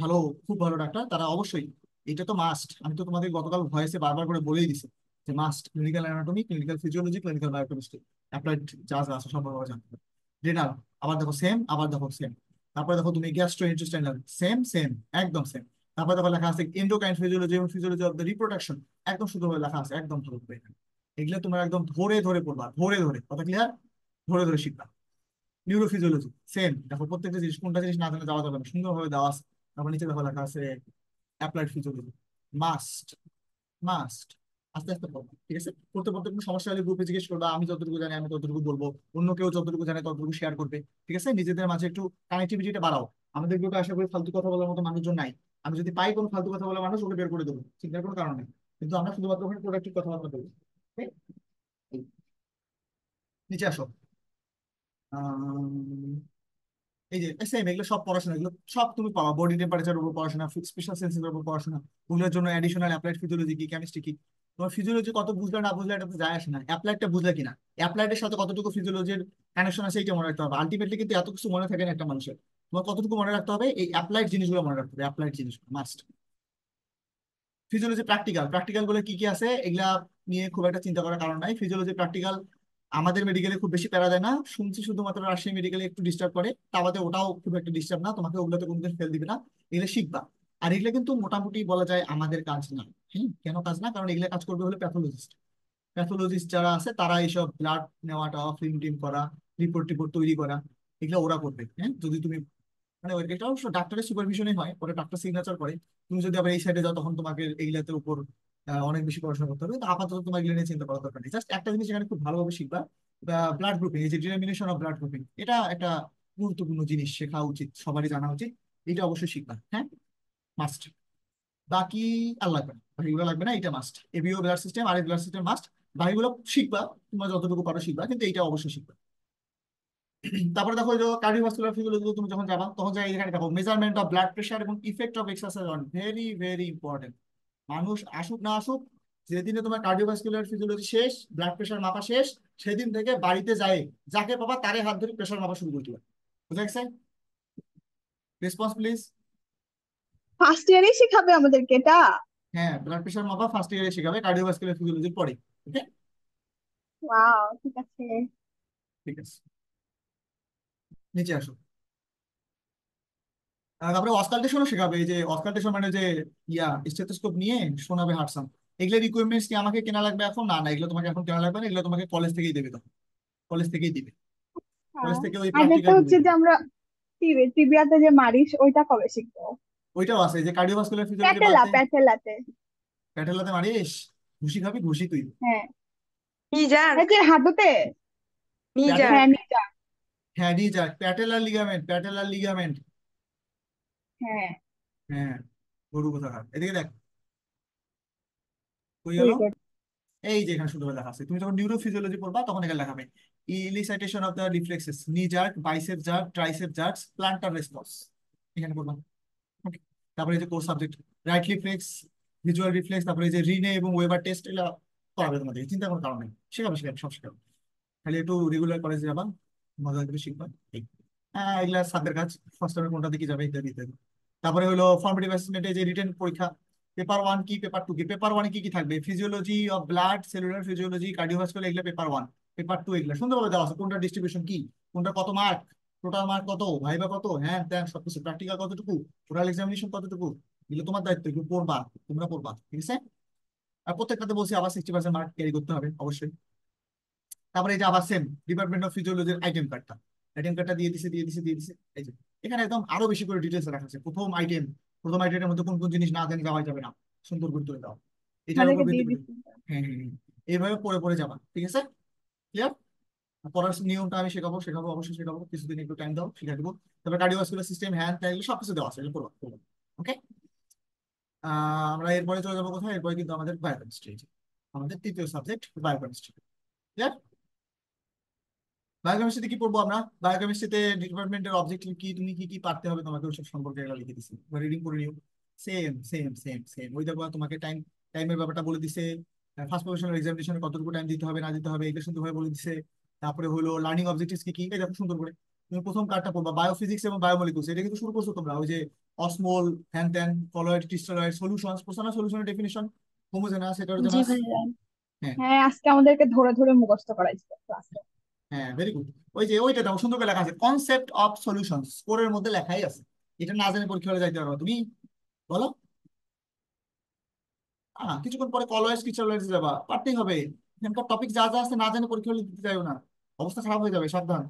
ভালো, খুব ভালো ডাক্তার, তারা অবশ্যই, এটা তো মাস্ট। আমি তো তোমাদের গতকাল ভয়েসে বারবার করে বলেই দিছি যে must clinical anatomy, clinical physiology, clinical biochemistry, applied যা যা আছে সম্পর্কে জানতে হবে। রেনাল আবার দেখো সেম, আবার দেখো সেম। তারপরে দেখো তুমি গ্যাস্ট্রো ইন্টেস্টাইনাল, সেম সেম, একদম সেম। তারপরে দেখো লেখা আছে এন্ডোক্রাইন ফিজিওলজি এবং ফিজিওলজি অফ দ্য রিপ্রোডাকশন, একদম সুন্দরভাবে লেখা আছে, একদম ভালো করে। এগুলো তোমরা একদম ধরে ধরে পড়বা, ধরে ধরে, কথা ক্লিয়ার? ধরে ধরে শিখবা। নিউরোফিজিওলজি সেম, দেখো প্রত্যেকটা জিনিস, কোনটা জিনিস না জানলে যাওয়া যাবে না, সুন্দরভাবে দেওয়া আছে। তারপর নিচে দেখো লেখা আছে অ্যাপ্লাইড ফিজিওলজি, মাস্ট, মাস্ট। আস্তে আস্তে পড়বা, ঠিক আছে? পড়তে পড়তে কোনো সমস্যা হলে গ্রুপে জিজ্ঞেস করবা, আমি যতটুকু জানি আমি ততটুকু বলবো, অন্য কেউ যতটুকু জানে ততটুকু শেয়ার করবে। ঠিক আছে, নিজেদের মাঝে একটু কানেক্টিভিটিটা বাড়াও। আমাদের গ্রুপে আশা করি ফালতু কথা বলার মতো মানুষজন নাই। আমি যদি পাই কোনো ফালতু কথা বলা মানুষ, ওকে বের করে দেবো, চিন্তার কোনো কারণ নেই। কিন্তু আমরা শুধুমাত্র ওখানে প্রোডাক্টিভ কথাবার্তা বলবো। Okay? নিচে আসো। এই যে সেম, এগুলো সব পড়াশোনা, এগুলো সব তুমি পাবা। বডি টেম্পারেচার উপর পড়াশোনা, স্পেশাল সেন্সের উপর পড়াশোনা, ওগুলোর জন্য অ্যাডিশনাল অ্যাপ্লাইড ফিজিওলজি কি, কেমিস্ট্রি কি। তোমার ফিজিওলজি কত বুঝলে না বুঝলে এটা তো যায় আসে না, অ্যাপ্লাইডটা বুঝলে কিনা, অ্যাপ্লাইডের সাথে কতটুকু ফিজিওলজির কানেকশন আছে এইটা মনে রাখতে হবে। আলটিমেটলি কিন্তু এত কিছু মনে থাকে না একটা মানুষের। তোমার কতটুকু মনে রাখতে হবে, এই অ্যাপ্লাইড জিনিসগুলো মনে রাখতে হবে, অ্যাপ্লাইড জিনিসগুলো মাস্ট। ফিজিওলজি প্র্যাকটিক্যাল, প্র্যাকটিক্যাল গুলো কি কি আছে এগুলা নিয়ে খুব একটা চিন্তা করার কারণ নাই। ফিজিওলজি প্র্যাকটিক্যাল আমাদের মেডিকেলে খুব বেশি প্যারা দেয় না, শুনছি শুধুমাত্র রাজশাহী মেডিকেলে একটু ডিস্টার্ব করে, তা বাদে ওটাও খুব একটা ডিস্টার্ব না, তোমাকে ওগুলোতে কোনোদিন ফেল দিবে না। এগুলো শিখবা। আর এগুলো কিন্তু মোটামুটি বলা যায় আমাদের কাজ না। হ্যাঁ, কেন কাজ না? কারণ এগুলো কাজ করবে হলে প্যাথোলজিস্ট, প্যাথোলজিস্ট যারা আছে তারা এইসব ব্লাড নেওয়াটা, ফিল্ম টিম করা, রিপোর্ট টিপোর্ট তৈরি করা, এগুলো ওরা করবে। হ্যাঁ, যদি তুমি মানে এটা অবশ্য ডাক্তারের সুপারভিশনে হয়, পরে ডাক্তার সিগনেচার করে। তুমি যদি আবার এই সাইডে যাও তখন তোমাকে এইগুলাতে উপর অনেক বেশি পড়াশোনা করতে হবে। তো আপাতত তোমার এগুলো নিয়ে চিন্তা করার দরকার নেই, জাস্ট একটা জিনিস এখানে খুব ভালোভাবে শিখবা, ব্লাড গ্রুপিং, এই যে ডিটারমিনেশন অফ ব্লাড গ্রুপিং, এটা একটা গুরুত্বপূর্ণ জিনিস, শেখা উচিত, সবারই জানা উচিত। এটা অবশ্যই শিখবা, হ্যাঁ, মাস্ট। বাকি আর লাগবে না, বাকিগুলো লাগবে না, এটা মাস্ট। এবিও ব্লাড সিস্টেম আর ব্লাড সিস্টেম মাস্ট। বাকিগুলো শিখবা, তোমরা যতটুকু পারো শিখবা, কিন্তু এটা অবশ্যই শিখবা। তারপরে দেখো যে কার্ডিওভাস্কুলার ফিজিওলজি তুমি যখন যাবা তখন যাই এখানে দেখো মেজারমেন্ট অফ ব্লাড প্রেশার এবং effect of exercise on, very very important. মানুষ আসুক না আসুক, যেদিনে তোমার কার্ডিওভাস্কুলার ফিজিওলজি শেষ, ব্লাড প্রেশার মাপা শেষ, সেদিন থেকে বাড়িতে যায় যাকে পাবা তারে হাত ধরে প্রেশার মাপা শুরু করে দিবা। বুঝা গেছে? Response please. ফার্স্ট ইয়ারেই শিখাবে আমাদেরকে এটা? হ্যাঁ, ব্লাড প্রেশার মাপা ফার্স্ট ইয়ারে শেখাবে কার্ডিওভাস্কুলার ফিজিওলজির পরে। ওকে, ওয়াও, ঠিক আছে। ঠিক আছে, নিচে আসো। তারপরে অস্কালটেশনও শেখাবে, এই যে অস্কালটেশন মানে যে স্টেথোস্কোপ নিয়ে শোনাবে হার্ট সাউন্ড। এগুলোর রিকোয়ারমেন্টস কি আমাকে কেনা লাগবে এখন? না না, এগুলো তোমাকে এখন কেনা লাগবে না, এগুলো তোমাকে কলেজ থেকেই দেবে, তখন কলেজ থেকেই দিবে, কলেজ হ্যাঁ। থেকে ওই আর একটা প্র্যাকটিক্যাল গুলো হচ্ছে যে দিবে। আমরা টিবিয়াতে যে মারিস ওইটা কবে শিখবো? ওইটাও আছে, যে কার্ডিওভাস্কুলার ফিজিওলজি প্যাটেলা, বাদে। প্যাটেলাতে। প্যাটেলাতে মারিস? ঘুষি খাবি ঘুষি তুই। হ্যাঁ। নিজার এই যে হাঁটুতে। প্যাটে, নিজার হ্যাঁ, নিচা। হ্যাঁ নিয়ে যা, প্যাটেলার লিগামেন্ট, প্যাটেলার লিগামেন্ট। হ্যাঁ। হ্যাঁ, গরু কোথা খায়, এদিকে দেখ, কই গেল? Very good. এই যে এখানে সুন্দর লেখা আছে, তুমি যখন নিউরোফিজিওলজি পড়বা তখন এখানে লেখাবে elicitation of the reflexes, knee jerk, bicep jerk, tricep jerks, plantar response, এখানে পড়বা। Okay? তারপরে এই যে core subject, right reflex, visual reflex, তারপরে এই যে রিনে এবং ওয়েবার টেস্ট, এগুলো পড়াবে তোমাদের, চিন্তা করার কারণ নেই, শেখাবে শেখাবে সব শেখাবে। খালি একটু রেগুলার কলেজে যাবা, মজা করে শিখবা, এই। হ্যাঁ, এগুলা সাধ্যের কাজ, ফার্স্ট টাইমে কোনটা দিকে যাবে ইত্যাদি ইত্যাদি। তারপরে হলো ফর্মেটিভ অ্যাসেসমেন্টে যে রিটেন পরীক্ষা, পেপার ওয়ান কি পেপার টু কি। পেপার ওয়ানে কি কি থাকবে? Physiology of blood, cellular physiology, cardiovascular, এগুলো পেপার ওয়ান। পেপার টু এগুলো সুন্দরভাবে দেওয়া আছে, কোনটা ডিস্ট্রিবিউশন কি, কোনটা কত মার্ক, টোটাল মার্ক কত, ভাইবা কত, হ্যাঁ ত্যান সবকিছু, প্র্যাকটিক্যাল কতটুকু, ওরাল এক্সামিনেশন কতটুকু, এগুলো তোমার দায়িত্ব, এগুলো পড়বা, তোমরা পড়বা, ঠিক আছে? আর প্রত্যেকটাতে বলছি আবার 60% মার্ক ক্যারি করতে হবে অবশ্যই। তারপরে এই যে আবার সেম ডিপার্টমেন্ট অফ ফিজিওলজির আইটেম কার্ডটা, আইটেম কার্ডটা দিয়ে দিছে দিয়ে দিছে দিয়ে দিছে, এই যে এখানে একদম আরো বেশি করে ডিটেলস রাখা আছে। প্রথম আইটেম, প্রথম আইটেমের মধ্যে কোন কোন জিনিস না জানি যাওয়া যাবে না, সুন্দর করে তুলে দাও, এটার উপর আমাদেরকে ভিত্তি দিয়ে করে। দিচ্ছি। হ্যাঁ হ্যাঁ হ্যাঁ, এইভাবে পড়ে পড়ে যাবা, ঠিক আছে? ক্লিয়ার? পড়ার নিয়মটা আমি শেখাবো, শেখাবো অবশ্যই শেখাবো, কিছুদিন একটু টাইম দাও, শিখা দেবো। তারপরে কার্ডিওভাস্কুলার সিস্টেম, হ্যাঁ তাই এগুলো সবকিছু দেওয়া আছে, এগুলো পড়বা পড়বা। ওকে, আমরা এরপরে চলে যাবো কোথায়? এরপরে কিন্তু আমাদের বায়োকেমিস্ট্রি, আমাদের তৃতীয় সাবজেক্ট বায়োকেমিস্ট্রি। ক্লিয়ার? বায়োকেমিস্ট্রিতে কি পড়বো আমরা? বায়োকেমিস্ট্রিতে ডিপার্টমেন্টের অবজেক্টিভ কি, তুমি কি কি পারতে হবে তোমাকে ওইসব সম্পর্কে এগুলো লিখে দিচ্ছি, রিডিং করে নিও। সেম সেম সেম সেম, ওই দেখো তোমাকে টাইমের ব্যাপারটা বলে দিছে। ফার্স্ট প্রফেশনাল এক্সামিনেশনে কতটুকু টাইম দিতে হবে না দিতে হবে এটা সুন্দরভাবে বলে দিছে। তারপরে হলো লার্নিং অবজেক্টিভস কি কি, এই দেখো সুন্দর করে। তুমি প্রথম কার্ডটা পড়বা বায়োফিজিক্স এবং বায়োমলিকুলস, এটা কিন্তু শুরু করছো তোমরা ওই যে অসমোল, হ্যান ত্যান, কলয়েড, ক্রিস্টালয়েড, সলিউশনস, প্রশ্ন সলিউশনের ডেফিনিশন, হোমোজেনাস, জি হেটেরোজেনাস। ভাইয়া। হ্যাঁ হ্যাঁ, আজকে আমাদেরকে ধরে ধরে মুখস্থ করাইছে ক্লাসে। হ্যাঁ, ভেরি গুড। ওই যে ওইটা দেখো সুন্দর করে লেখা আছে, কনসেপ্ট অফ সলিউশন, স্কোরের মধ্যে লেখাই আছে। এটা না জানে পরীক্ষা হলে যাইতে পারো তুমি, বলো? কিছুক্ষণ পরে কলওয়েজ ক্রিস্টালয়েড যাবা, পারতেই হবে। এখানকার টপিক যা যা আছে না জানে পরীক্ষা হলে দিতে চাইও না, অবস্থা খারাপ হয়ে যাবে, সাবধান।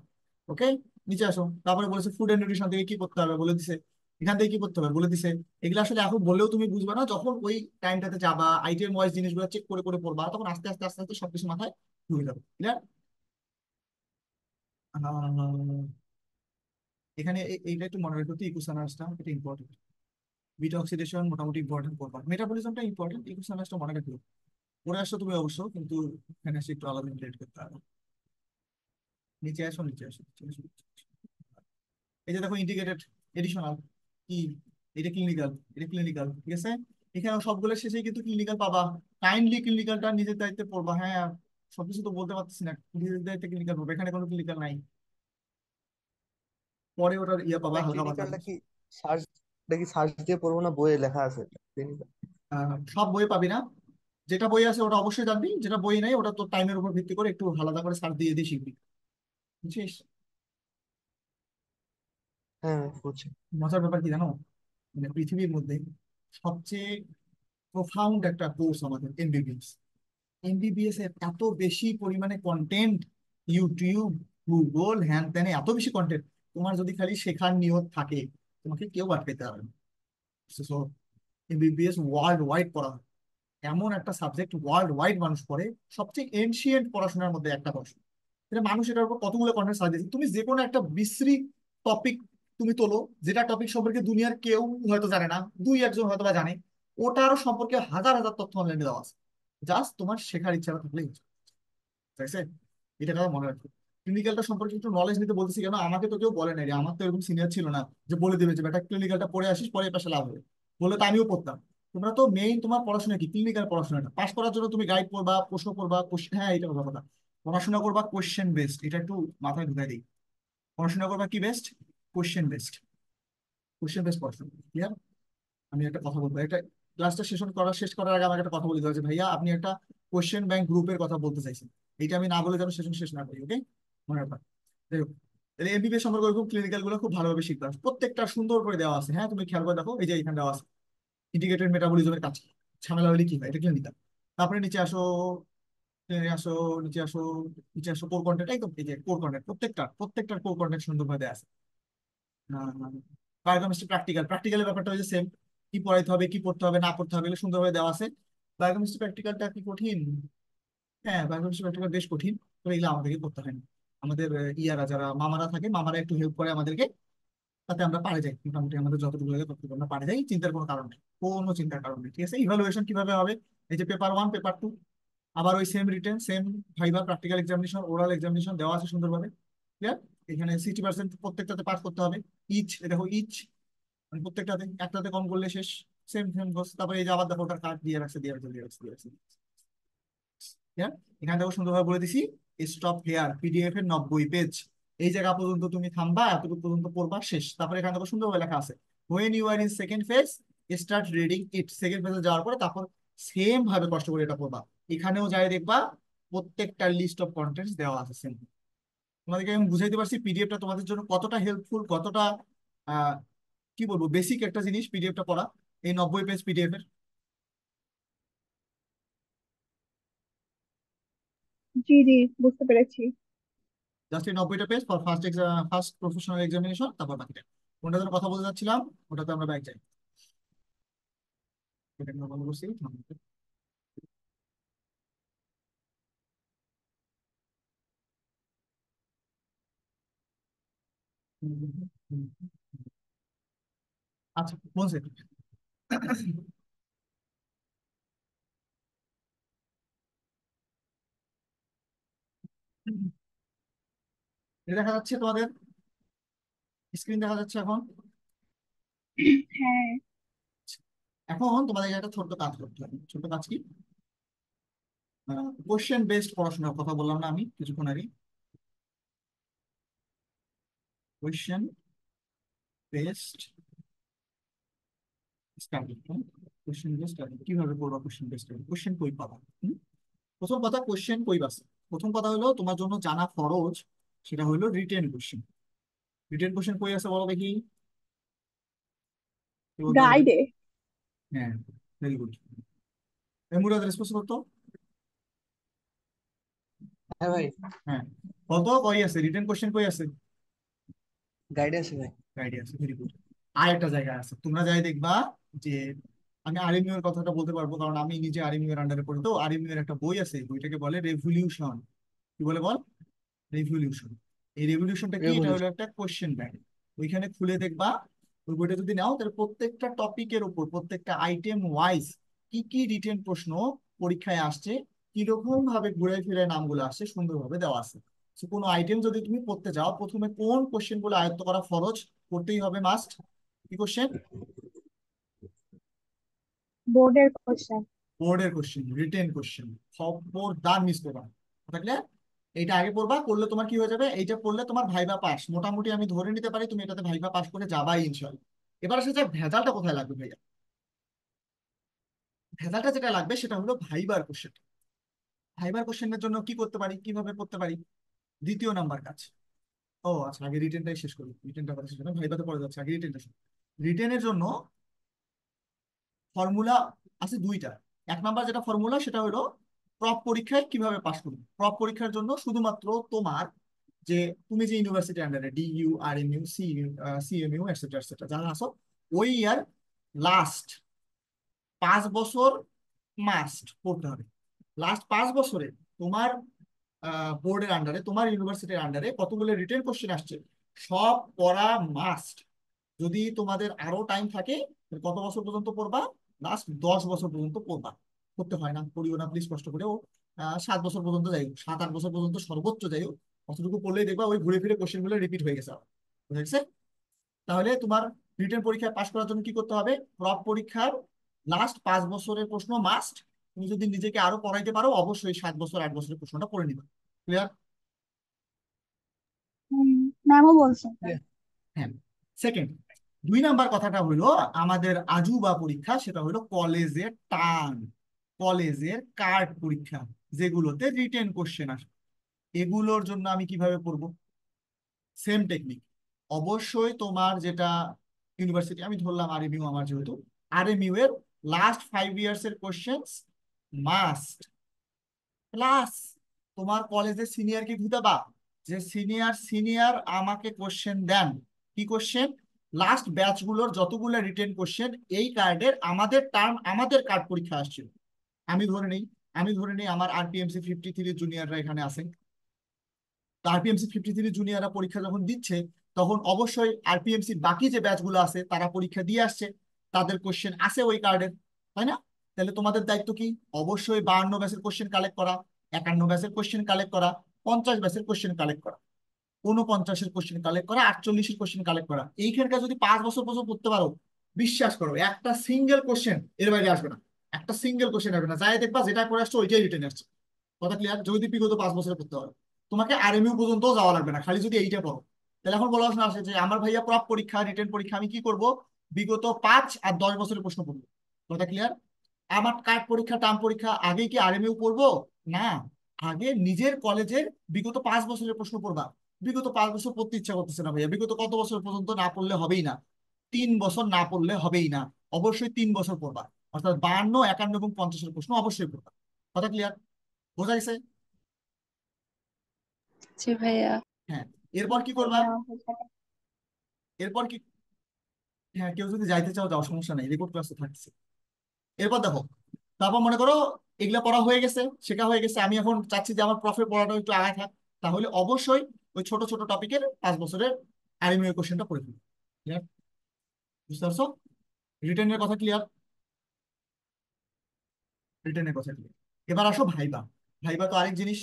ওকে, নিচে আসো। তারপরে বলেছে ফুড এন্ড নিউট্রিশন থেকে কি করতে হবে বলে দিছে, এখান থেকে কি করতে হবে বলে দিছে। এগুলো আসলে এখন বললেও তুমি বুঝবে না, যখন ওই টাইমটাতে যাবা আইটেম ওয়াইজ জিনিসগুলো চেক করে করে পড়বা, তখন আস্তে আস্তে আস্তে আস্তে সবকিছু মাথায় ঢুকে যাবে, ক্লিয়ার? এখানে এইটা একটু মনে রাখো, ইকুয়েশনটা এটা ইম্পর্টেন্ট। বিটা অক্সিডেশন মোটামুটি ইম্পর্টেন্ট করবা, মেটাবলিজমটা ইম্পর্টেন্ট, ইকুয়েশনটা মনে রাখো। পড়ে আসছো তুমি অবশ্য, কিন্তু এখানে এসে একটু আলাদা রিলেট করতে হবে। নিচে আসো, নিচে আসো, নিচে আসো, নিচে আসো। এই যে দেখো ইন্টিগ্রেটেড এডিশনাল কি, এটা ক্লিনিক্যাল, এটা ক্লিনিক্যাল, ঠিক আছে? এখানে সবগুলো শেষে কিন্তু ক্লিনিক্যাল পাবা। কাইন্ডলি ক্লিনিক্যালটা নিজের দায়িত্বে পড়বা, হ্যাঁ। সবকিছু তো বলতে পারতেছি না, নিজের দায়িত্বে ক্লিনিক্যাল পাবা, এখানে কোনো ক্লিনিক্যাল নাই। পরে ওটার ইয়ে পাবা ভাই হালকা পাতলা। ক্লিনিক্যালটা কি সার্চ, কি সার্চ দিয়ে পড়বো না বইয়ে লেখা আছে ক্লিনিক্যাল? সব বই পাবি না, যেটা বই আছে ওটা অবশ্যই জানবি, যেটা বই নাই ওটা তোর টাইমের উপর ভিত্তি করে একটু আলাদা করে সার্চ দিয়ে দিয়ে শিখবি, বুঝছিস? হ্যাঁ বুঝছি। মজার ব্যাপার কি জানো, মানে পৃথিবীর মধ্যে সবচেয়ে প্রোফাউন্ড একটা কোর্স আমাদের এমবিবিএস। এমবিবিএস এর এত বেশি পরিমাণে কন্টেন্ট, ইউটিউব, গুগল, হ্যান ত্যানে এত বেশি কন্টেন্ট, তোমার যদি খালি শেখার নিয়ত থাকে তোমাকে কেউ আটকাতে পারবে না। এমবিবিএস ওয়ার্ল্ড ওয়াইড পড়া হয়, এমন একটা সাবজেক্ট ওয়ার্ল্ড ওয়াইড মানুষ পড়ে, সবচেয়ে এনশিয়েন্ট পড়াশোনার মধ্যে একটা পড়াশোনা। এটা মানুষ এটার উপর কতগুলো কন্টেন্ট সার্চ দিচ্ছে, তুমি যে কোনো একটা বিশ্রী টপিক তুমি তোলো, যেটা টপিক সম্পর্কে দুনিয়ার কেউ হয়তো জানে না, দুই একজন হয়তো বা জানে, ওটারও সম্পর্কে হাজার হাজার তথ্য অনলাইনে দেওয়া আছে। জাস্ট তোমার শেখার ইচ্ছাটা থাকলেই হচ্ছে, ঠিক আছে? এটা কথা মনে রাখো। ক্লিনিক্যালটা সম্পর্কে একটু নলেজ নিতে বলতেছি কেন, আমাকে তো কেউ বলে নাই রে, আমার তো এরকম সিনিয়র ছিল না যে বলে দেবে যে বেটা ক্লিনিক্যালটা পড়ে আসিস পরে এ পাশে লাভ হবে, বলে তো আমিও পড়তাম। তোমরা তো মেইন তোমার পড়াশোনা কি ক্লিনিক্যাল পড়াশোনাটা পাস করার জন্য তুমি গাইড পড়বা, প্রশ্ন করবা, কোশ্চেন, হ্যাঁ এটা কথা কথা। পড়াশোনা করবা কোশ্চেন বেসড, এটা একটু মাথায় ঢুকাই দিই। পড়াশোনা করবা কি best? Question based, question based পড়াশোনা, ক্লিয়ার? আমি একটা কথা বলবো, এটা ক্লাসটা শেষ করার আগে আমাকে একটা কথা বলে দেওয়া যে ভাইয়া আপনি একটা কোশ্চেন ব্যাংক গ্রুপের কথা বলতে চাইছেন, এটা আমি না বলে যেন সেশন শেষ না করি, ওকে? মনে রাখবা। যাই হোক, তাহলে এমবিবিএস সম্পর্কে ওরকম ক্লিনিক্যাল গুলো খুব ভালোভাবে শিখতে হবে, প্রত্যেকটা সুন্দর করে দেওয়া আছে, হ্যাঁ তুমি খেয়াল করে দেখো, এই যে এখানে দেওয়া আছে ইন্টিগ্রেটেড মেটাবলিজমের কাজ কি, ঝামেলা হলে কি হয়, এটা ক্লিনিক্যাল। তারপরে নিচে আসো, নিচে আসো, নিচে আসো, নিচে আসো, কোর কন্টেন্ট, একদম এই যে কোর কন্টেন্ট, প্রত্যেকটার কোর কন্টেন্ট সুন্দরভাবে দেওয়া আছে। বায়োকেমিস্ট্রি প্র্যাকটিক্যাল, প্র্যাকটিক্যালের ব্যাপারটা হচ্ছে সেম, কি পড়াইতে হবে কি পড়তে হবে না পড়তে হবে এগুলো সুন্দরভাবে দেওয়া আছে। বায়োকেমিস্ট্রি প্র্যাকটিক্যালটা কি কঠিন? হ্যাঁ, বায়োকেমিস্ট্রি প্র্যাকটিক্যাল বেশ কঠিন, তো এগুলো আমাদেরকে করতে হয় না। আমাদের ইয়ারা যারা মামারা থাকে, মামারা একটু হেল্প করে আমাদেরকে, তাতে আমরা পারে যাই, মোটামুটি আমাদের যতটুকু লাগে ততটুকু আমরা পারে যাই, চিন্তার কোনো কারণ নেই, কোনো চিন্তার কারণ নেই, ঠিক আছে? ইভালুয়েশন কিভাবে হবে, এই যে পেপার 1 পেপার 2, আবার ওই same written same viva practical examination oral examination দেওয়া আছে সুন্দরভাবে, ক্লিয়ার? এখানে 60% প্রত্যেকটাতে পাস করতে হবে। ইচ, দেখো ইচ, মানে প্রত্যেকটাতে একটাতে কম করলে শেষ, সেম সেম গোস। তারপরে এই যে আবার দেখো ওটার কার্ড দিয়ে রাখছে, দিয়ে রাখছে, দিয়ে রাখছে, দিয়ে রাখছে, হ্যাঁ। এখানে দেখো সুন্দরভাবে বলে দিছি, স্টপ হেয়ার, পিডিএফ এর 90 পেজ, এই জায়গা পর্যন্ত তুমি থামবা, এতটুকু পর্যন্ত পড়বা, শেষ। তারপরে এখানে দেখো সুন্দরভাবে লেখা আছে, when you are in second phase start reading it, second ফেজে যাওয়ার পরে তারপর সেম ভাবে কষ্ট করে এটা পড়বা। এখানেও যাই দেখবা প্রত্যেকটা লিস্ট অফ কন্টেন্টস দেওয়া আছে সেম। তোমাদেরকে আমি বুঝাইতে পারছি পিডিএফটা তোমাদের জন্য কতটা হেল্পফুল, কতটা আহ কি বলবো বেসিক একটা জিনিস পিডিএফটা পড়া, এই 90 পেজ পিডিএফ এর। জি জি, বুঝতে পেরেছি। জাস্ট এই 90টা page for first professional examination, তারপর বাকিটা। কোনটা যেন কথা বলতে যাচ্ছিলাম, ওটাতে আমরা ব্যাক যাই। এটা আমরা বন্ধ করছি। আচ্ছা বলছে, এটা দেখা যাচ্ছে তোমাদের, স্ক্রিন দেখা যাচ্ছে এখন? হ্যাঁ। এখন তোমাদের একটা ছোট্ট কাজ করতে হবে। ছোট্ট কাজ কি? কোশ্চেন বেসড পড়াশোনার কথা বললাম না আমি কিছুক্ষণ আগে? Question based study. Question based study কিভাবে করবা? কোশ্চেন বেসড স্টাডি, কোশ্চেন কই পাবা? প্রথম কথা, কোশ্চেন কই আছে? প্রথম কথা হলো তোমার জন্য জানা ফরজ, সেটা হলো রিটেন কোশ্চেন। রিটেন কোশ্চেন কই আছে বলো দেখি, কি বলতে পারবে? গাইডে। হ্যাঁ, ভেরি গুড। মুরাদ রেসপন্স করতো। হ্যাঁ ভাই, হ্যাঁ, বলতো কই আছে রিটেন কোশ্চেন, কই আছে? গাইডে আছে ভাই। গাইডে আছে, ভেরি গুড। আর একটা জায়গায় আছে, তোমরা যাই দেখবা যে, আমি আরএমইউ এর কথাটা বলতে পারবো কারণ আমি নিজে আরএমইউ এর আন্ডারে পড়ি। তো আরএমইউ এর একটা বই আছে, বইটাকে বলে রেভলিউশন। কি বলে বল? রেভলিউশন। এই রেভলিউশনটা কি? এটা হলো রেভলিউশন। একটা কোশ্চেন ব্যাংক। ওইখানে খুলে দেখবা, ওই বইটা যদি নাও তাহলে প্রত্যেকটা টপিকের উপর, প্রত্যেকটা আইটেম ওয়াইজ কি কি রিটেন প্রশ্ন পরীক্ষায় আসছে, কিরকম ভাবে ঘুরে ফিরে নামগুলো আসছে, সুন্দরভাবে দেওয়া আছে। So, কোনো আইটেম যদি তুমি পড়তে যাও, প্রথমে কোন কোশ্চেন গুলো আয়ত্ত করা ফরজ, করতেই হবে মাস্ট। কি কোশ্চেন? বোর্ডের কোশ্চেন। বোর্ডের কোশ্চেন, রিটেন কোশ্চেন। খবরদার মিস করবা না। থাকলে এইটা আগে পড়বা, করলে তোমার কি হয়ে যাবে, এইটা পড়লে তোমার ভাইবা পাস মোটামুটি আমি ধরে নিতে পারি তুমি এটাতে ভাইবা পাস করে যাবাই ইনশাল্লাহ। এবার আসে যে ভেজালটা কোথায় লাগবে ভাইয়া? ভেজালটা যেটা লাগবে সেটা হলো ভাইবার কোশ্চেন। ভাইবার কোশ্চেনের জন্য কি করতে পারি, কিভাবে করতে পারি? দ্বিতীয় নাম্বার কাজ। ও আচ্ছা, আগে রিটেনটাই শেষ করি, রিটেনটা কথা শেষ করি, ভাইবাতে পড়ে যাচ্ছে, আগে রিটেনটা শেষ। রিটেনের জন্য ফর্মুলা আছে দুইটা। এক নাম্বার যেটা ফর্মুলা সেটা হলো প্রপ পরীক্ষায় কিভাবে পাশ করবে। প্রপ পরীক্ষার জন্য শুধুমাত্র তোমার যে, তুমি যে ইউনিভার্সিটি আন্ডারে ডিইউ, আরএমইউ, সিএমইউ এটসেট্রা এটসেট্রা যারা আসো, ওই ইয়ার লাস্ট 5 বছর মাস্ট পড়তে হবে। লাস্ট 5 বছরে তোমার বোর্ডের আন্ডারে, তোমার ইউনিভার্সিটির আন্ডারে কতগুলো রিটেন কোশ্চেন আসছে সব পড়া মাস্ট। যদি তোমাদের আরো টাইম থাকে তাহলে কত বছর পর্যন্ত পড়বা? লাস্ট 10 বছর পর্যন্ত পড়বা। করতে হয় না, পড়িও না প্লিজ, কষ্ট করেও। 7 বছর পর্যন্ত যাই হোক, 7-8 বছর পর্যন্ত সর্বোচ্চ যাই হোক, অতটুকু পড়লেই দেখবা ওই ঘুরে ফিরে কোশ্চেন গুলো রিপিট হয়ে গেছে আবার। বুঝা গেছে? তাহলে তোমার রিটেন পরীক্ষায় পাশ করার জন্য কি করতে হবে? প্রপ পরীক্ষার লাস্ট 5 বছরের প্রশ্ন মাস্ট। তুমি যদি নিজেকে আরো পড়াইতে পারো অবশ্যই 7 বছর 8 বছরের প্রশ্নটা পড়ে নিবা। ক্লিয়ার? ম্যামও বলছেন। হ্যাঁ। সেকেন্ড, 2 নাম্বার কথাটা হলো আমাদের আজুবা পরীক্ষা, সেটা হলো কলেজের টার্ম, কলেজের কার্ড পরীক্ষা, যেগুলোতে রিটেন কোশ্চেন আসে। এগুলোর জন্য আমি কিভাবে পড়বো? Same technique. অবশ্যই তোমার যেটা ইউনিভার্সিটি, আমি ধরলাম আরএমইউ, আমার যেহেতু আরএমইউ এর লাস্ট 5 ইয়ার্স এর কোশ্চেন মাস্ট। প্লাস তোমার কলেজের সিনিয়রকে ঘুটাবা যে সিনিয়র সিনিয়র আমাকে কোশ্চেন দেন। কি কোশ্চেন? লাস্ট ব্যাচ গুলোর যতগুলো রিটেন কোশ্চেন এই কার্ডের আমাদের টার্ম, আমাদের কার্ড পরীক্ষা আসছিল। আমি ধরে নেই, আমার আরপিএমসি 53 জুনিয়ররা এখানে আছেন। আরপিএমসি 53 জুনিয়ররা পরীক্ষা যখন দিচ্ছে, তখন অবশ্যই আরপিএমসি বাকি যে ব্যাচগুলো আছে তারা পরীক্ষা দিয়ে আসছে, তাদের কোশ্চেন আছে ওই কার্ডের, তাই না? তাহলে তোমাদের দায়িত্ব কি? অবশ্যই 52 ব্যাচের কোশ্চেন কালেক্ট করা, 51 ব্যাচের কোশ্চেন কালেক্ট করা, 50 ব্যাচের কোশ্চেন কালেক্ট করা, 49-এর কোশ্চেন কালেক্ট করা, 48-এর কোশ্চেন কালেক্ট করা। এইখানকার যদি 5 বছর পর্যন্ত পড়তে পারো, বিশ্বাস করো একটা সিঙ্গেল কোশ্চেন এর বাইরে আসবে না। একটা সিঙ্গেল কোশ্চেন আসবে না, যাই দেখবা যেটা করে আসছে ওইটাই রিটেন আসছে। কথা ক্লিয়ার? যদি বিগত 5 বছরে পড়তে পারো, তোমাকে আরএমইউ পর্যন্ত যাওয়া লাগবে না, খালি যদি এইটা পড়ো। তাহলে এখন বলা আসে যে আমার ভাইয়া প্রপ পরীক্ষা, রিটেন পরীক্ষা আমি কি করব? বিগত 5 আর 10 বছরের প্রশ্ন পড়বো। কথা ক্লিয়ার? আমার কার্ড পরীক্ষা, টার্ম পরীক্ষা আগে কি আরএমইউ পড়বো? না, আগে নিজের কলেজের বিগত 5 বছরের প্রশ্ন পড়বা। বিগত 5 বছর পড়তে ইচ্ছা করতেছে না ভাইয়া, বিগত কত বছর পর্যন্ত না পড়লে হবেই না, 3 বছর না পড়লে হবেই না, অবশ্যই 3 বছর পড়বা। অর্থাৎ 52, 51 এবং 50-এর প্রশ্ন অবশ্যই পড়বা। কথা ক্লিয়ার? বোঝা গেছে? জি ভাইয়া। হ্যাঁ। এরপর কি করবা? এরপর কি? হ্যাঁ, কেউ যদি যাইতে চাও যাও, সমস্যা নেই, রেকর্ড ক্লাস তো থাকছে। এরপর দেখো, তারপর মনে করো এগুলা পড়া হয়ে গেছে, শেখা হয়ে গেছে, আমি এখন চাচ্ছি যে আমার প্রফের পড়াটা একটু আগায় থাক। তাহলে অবশ্যই ওই ছোট ছোট টপিকের 5 বছরের আরএমইউ কোশ্চেনটা পড়ে ফেলি। ক্লিয়ার? বুঝতে পারছো? রিটেনের কথা ক্লিয়ার? রিটেনের কথা ক্লিয়ার। এবার আসো ভাইবা। ভাইবা তো আরেক জিনিস।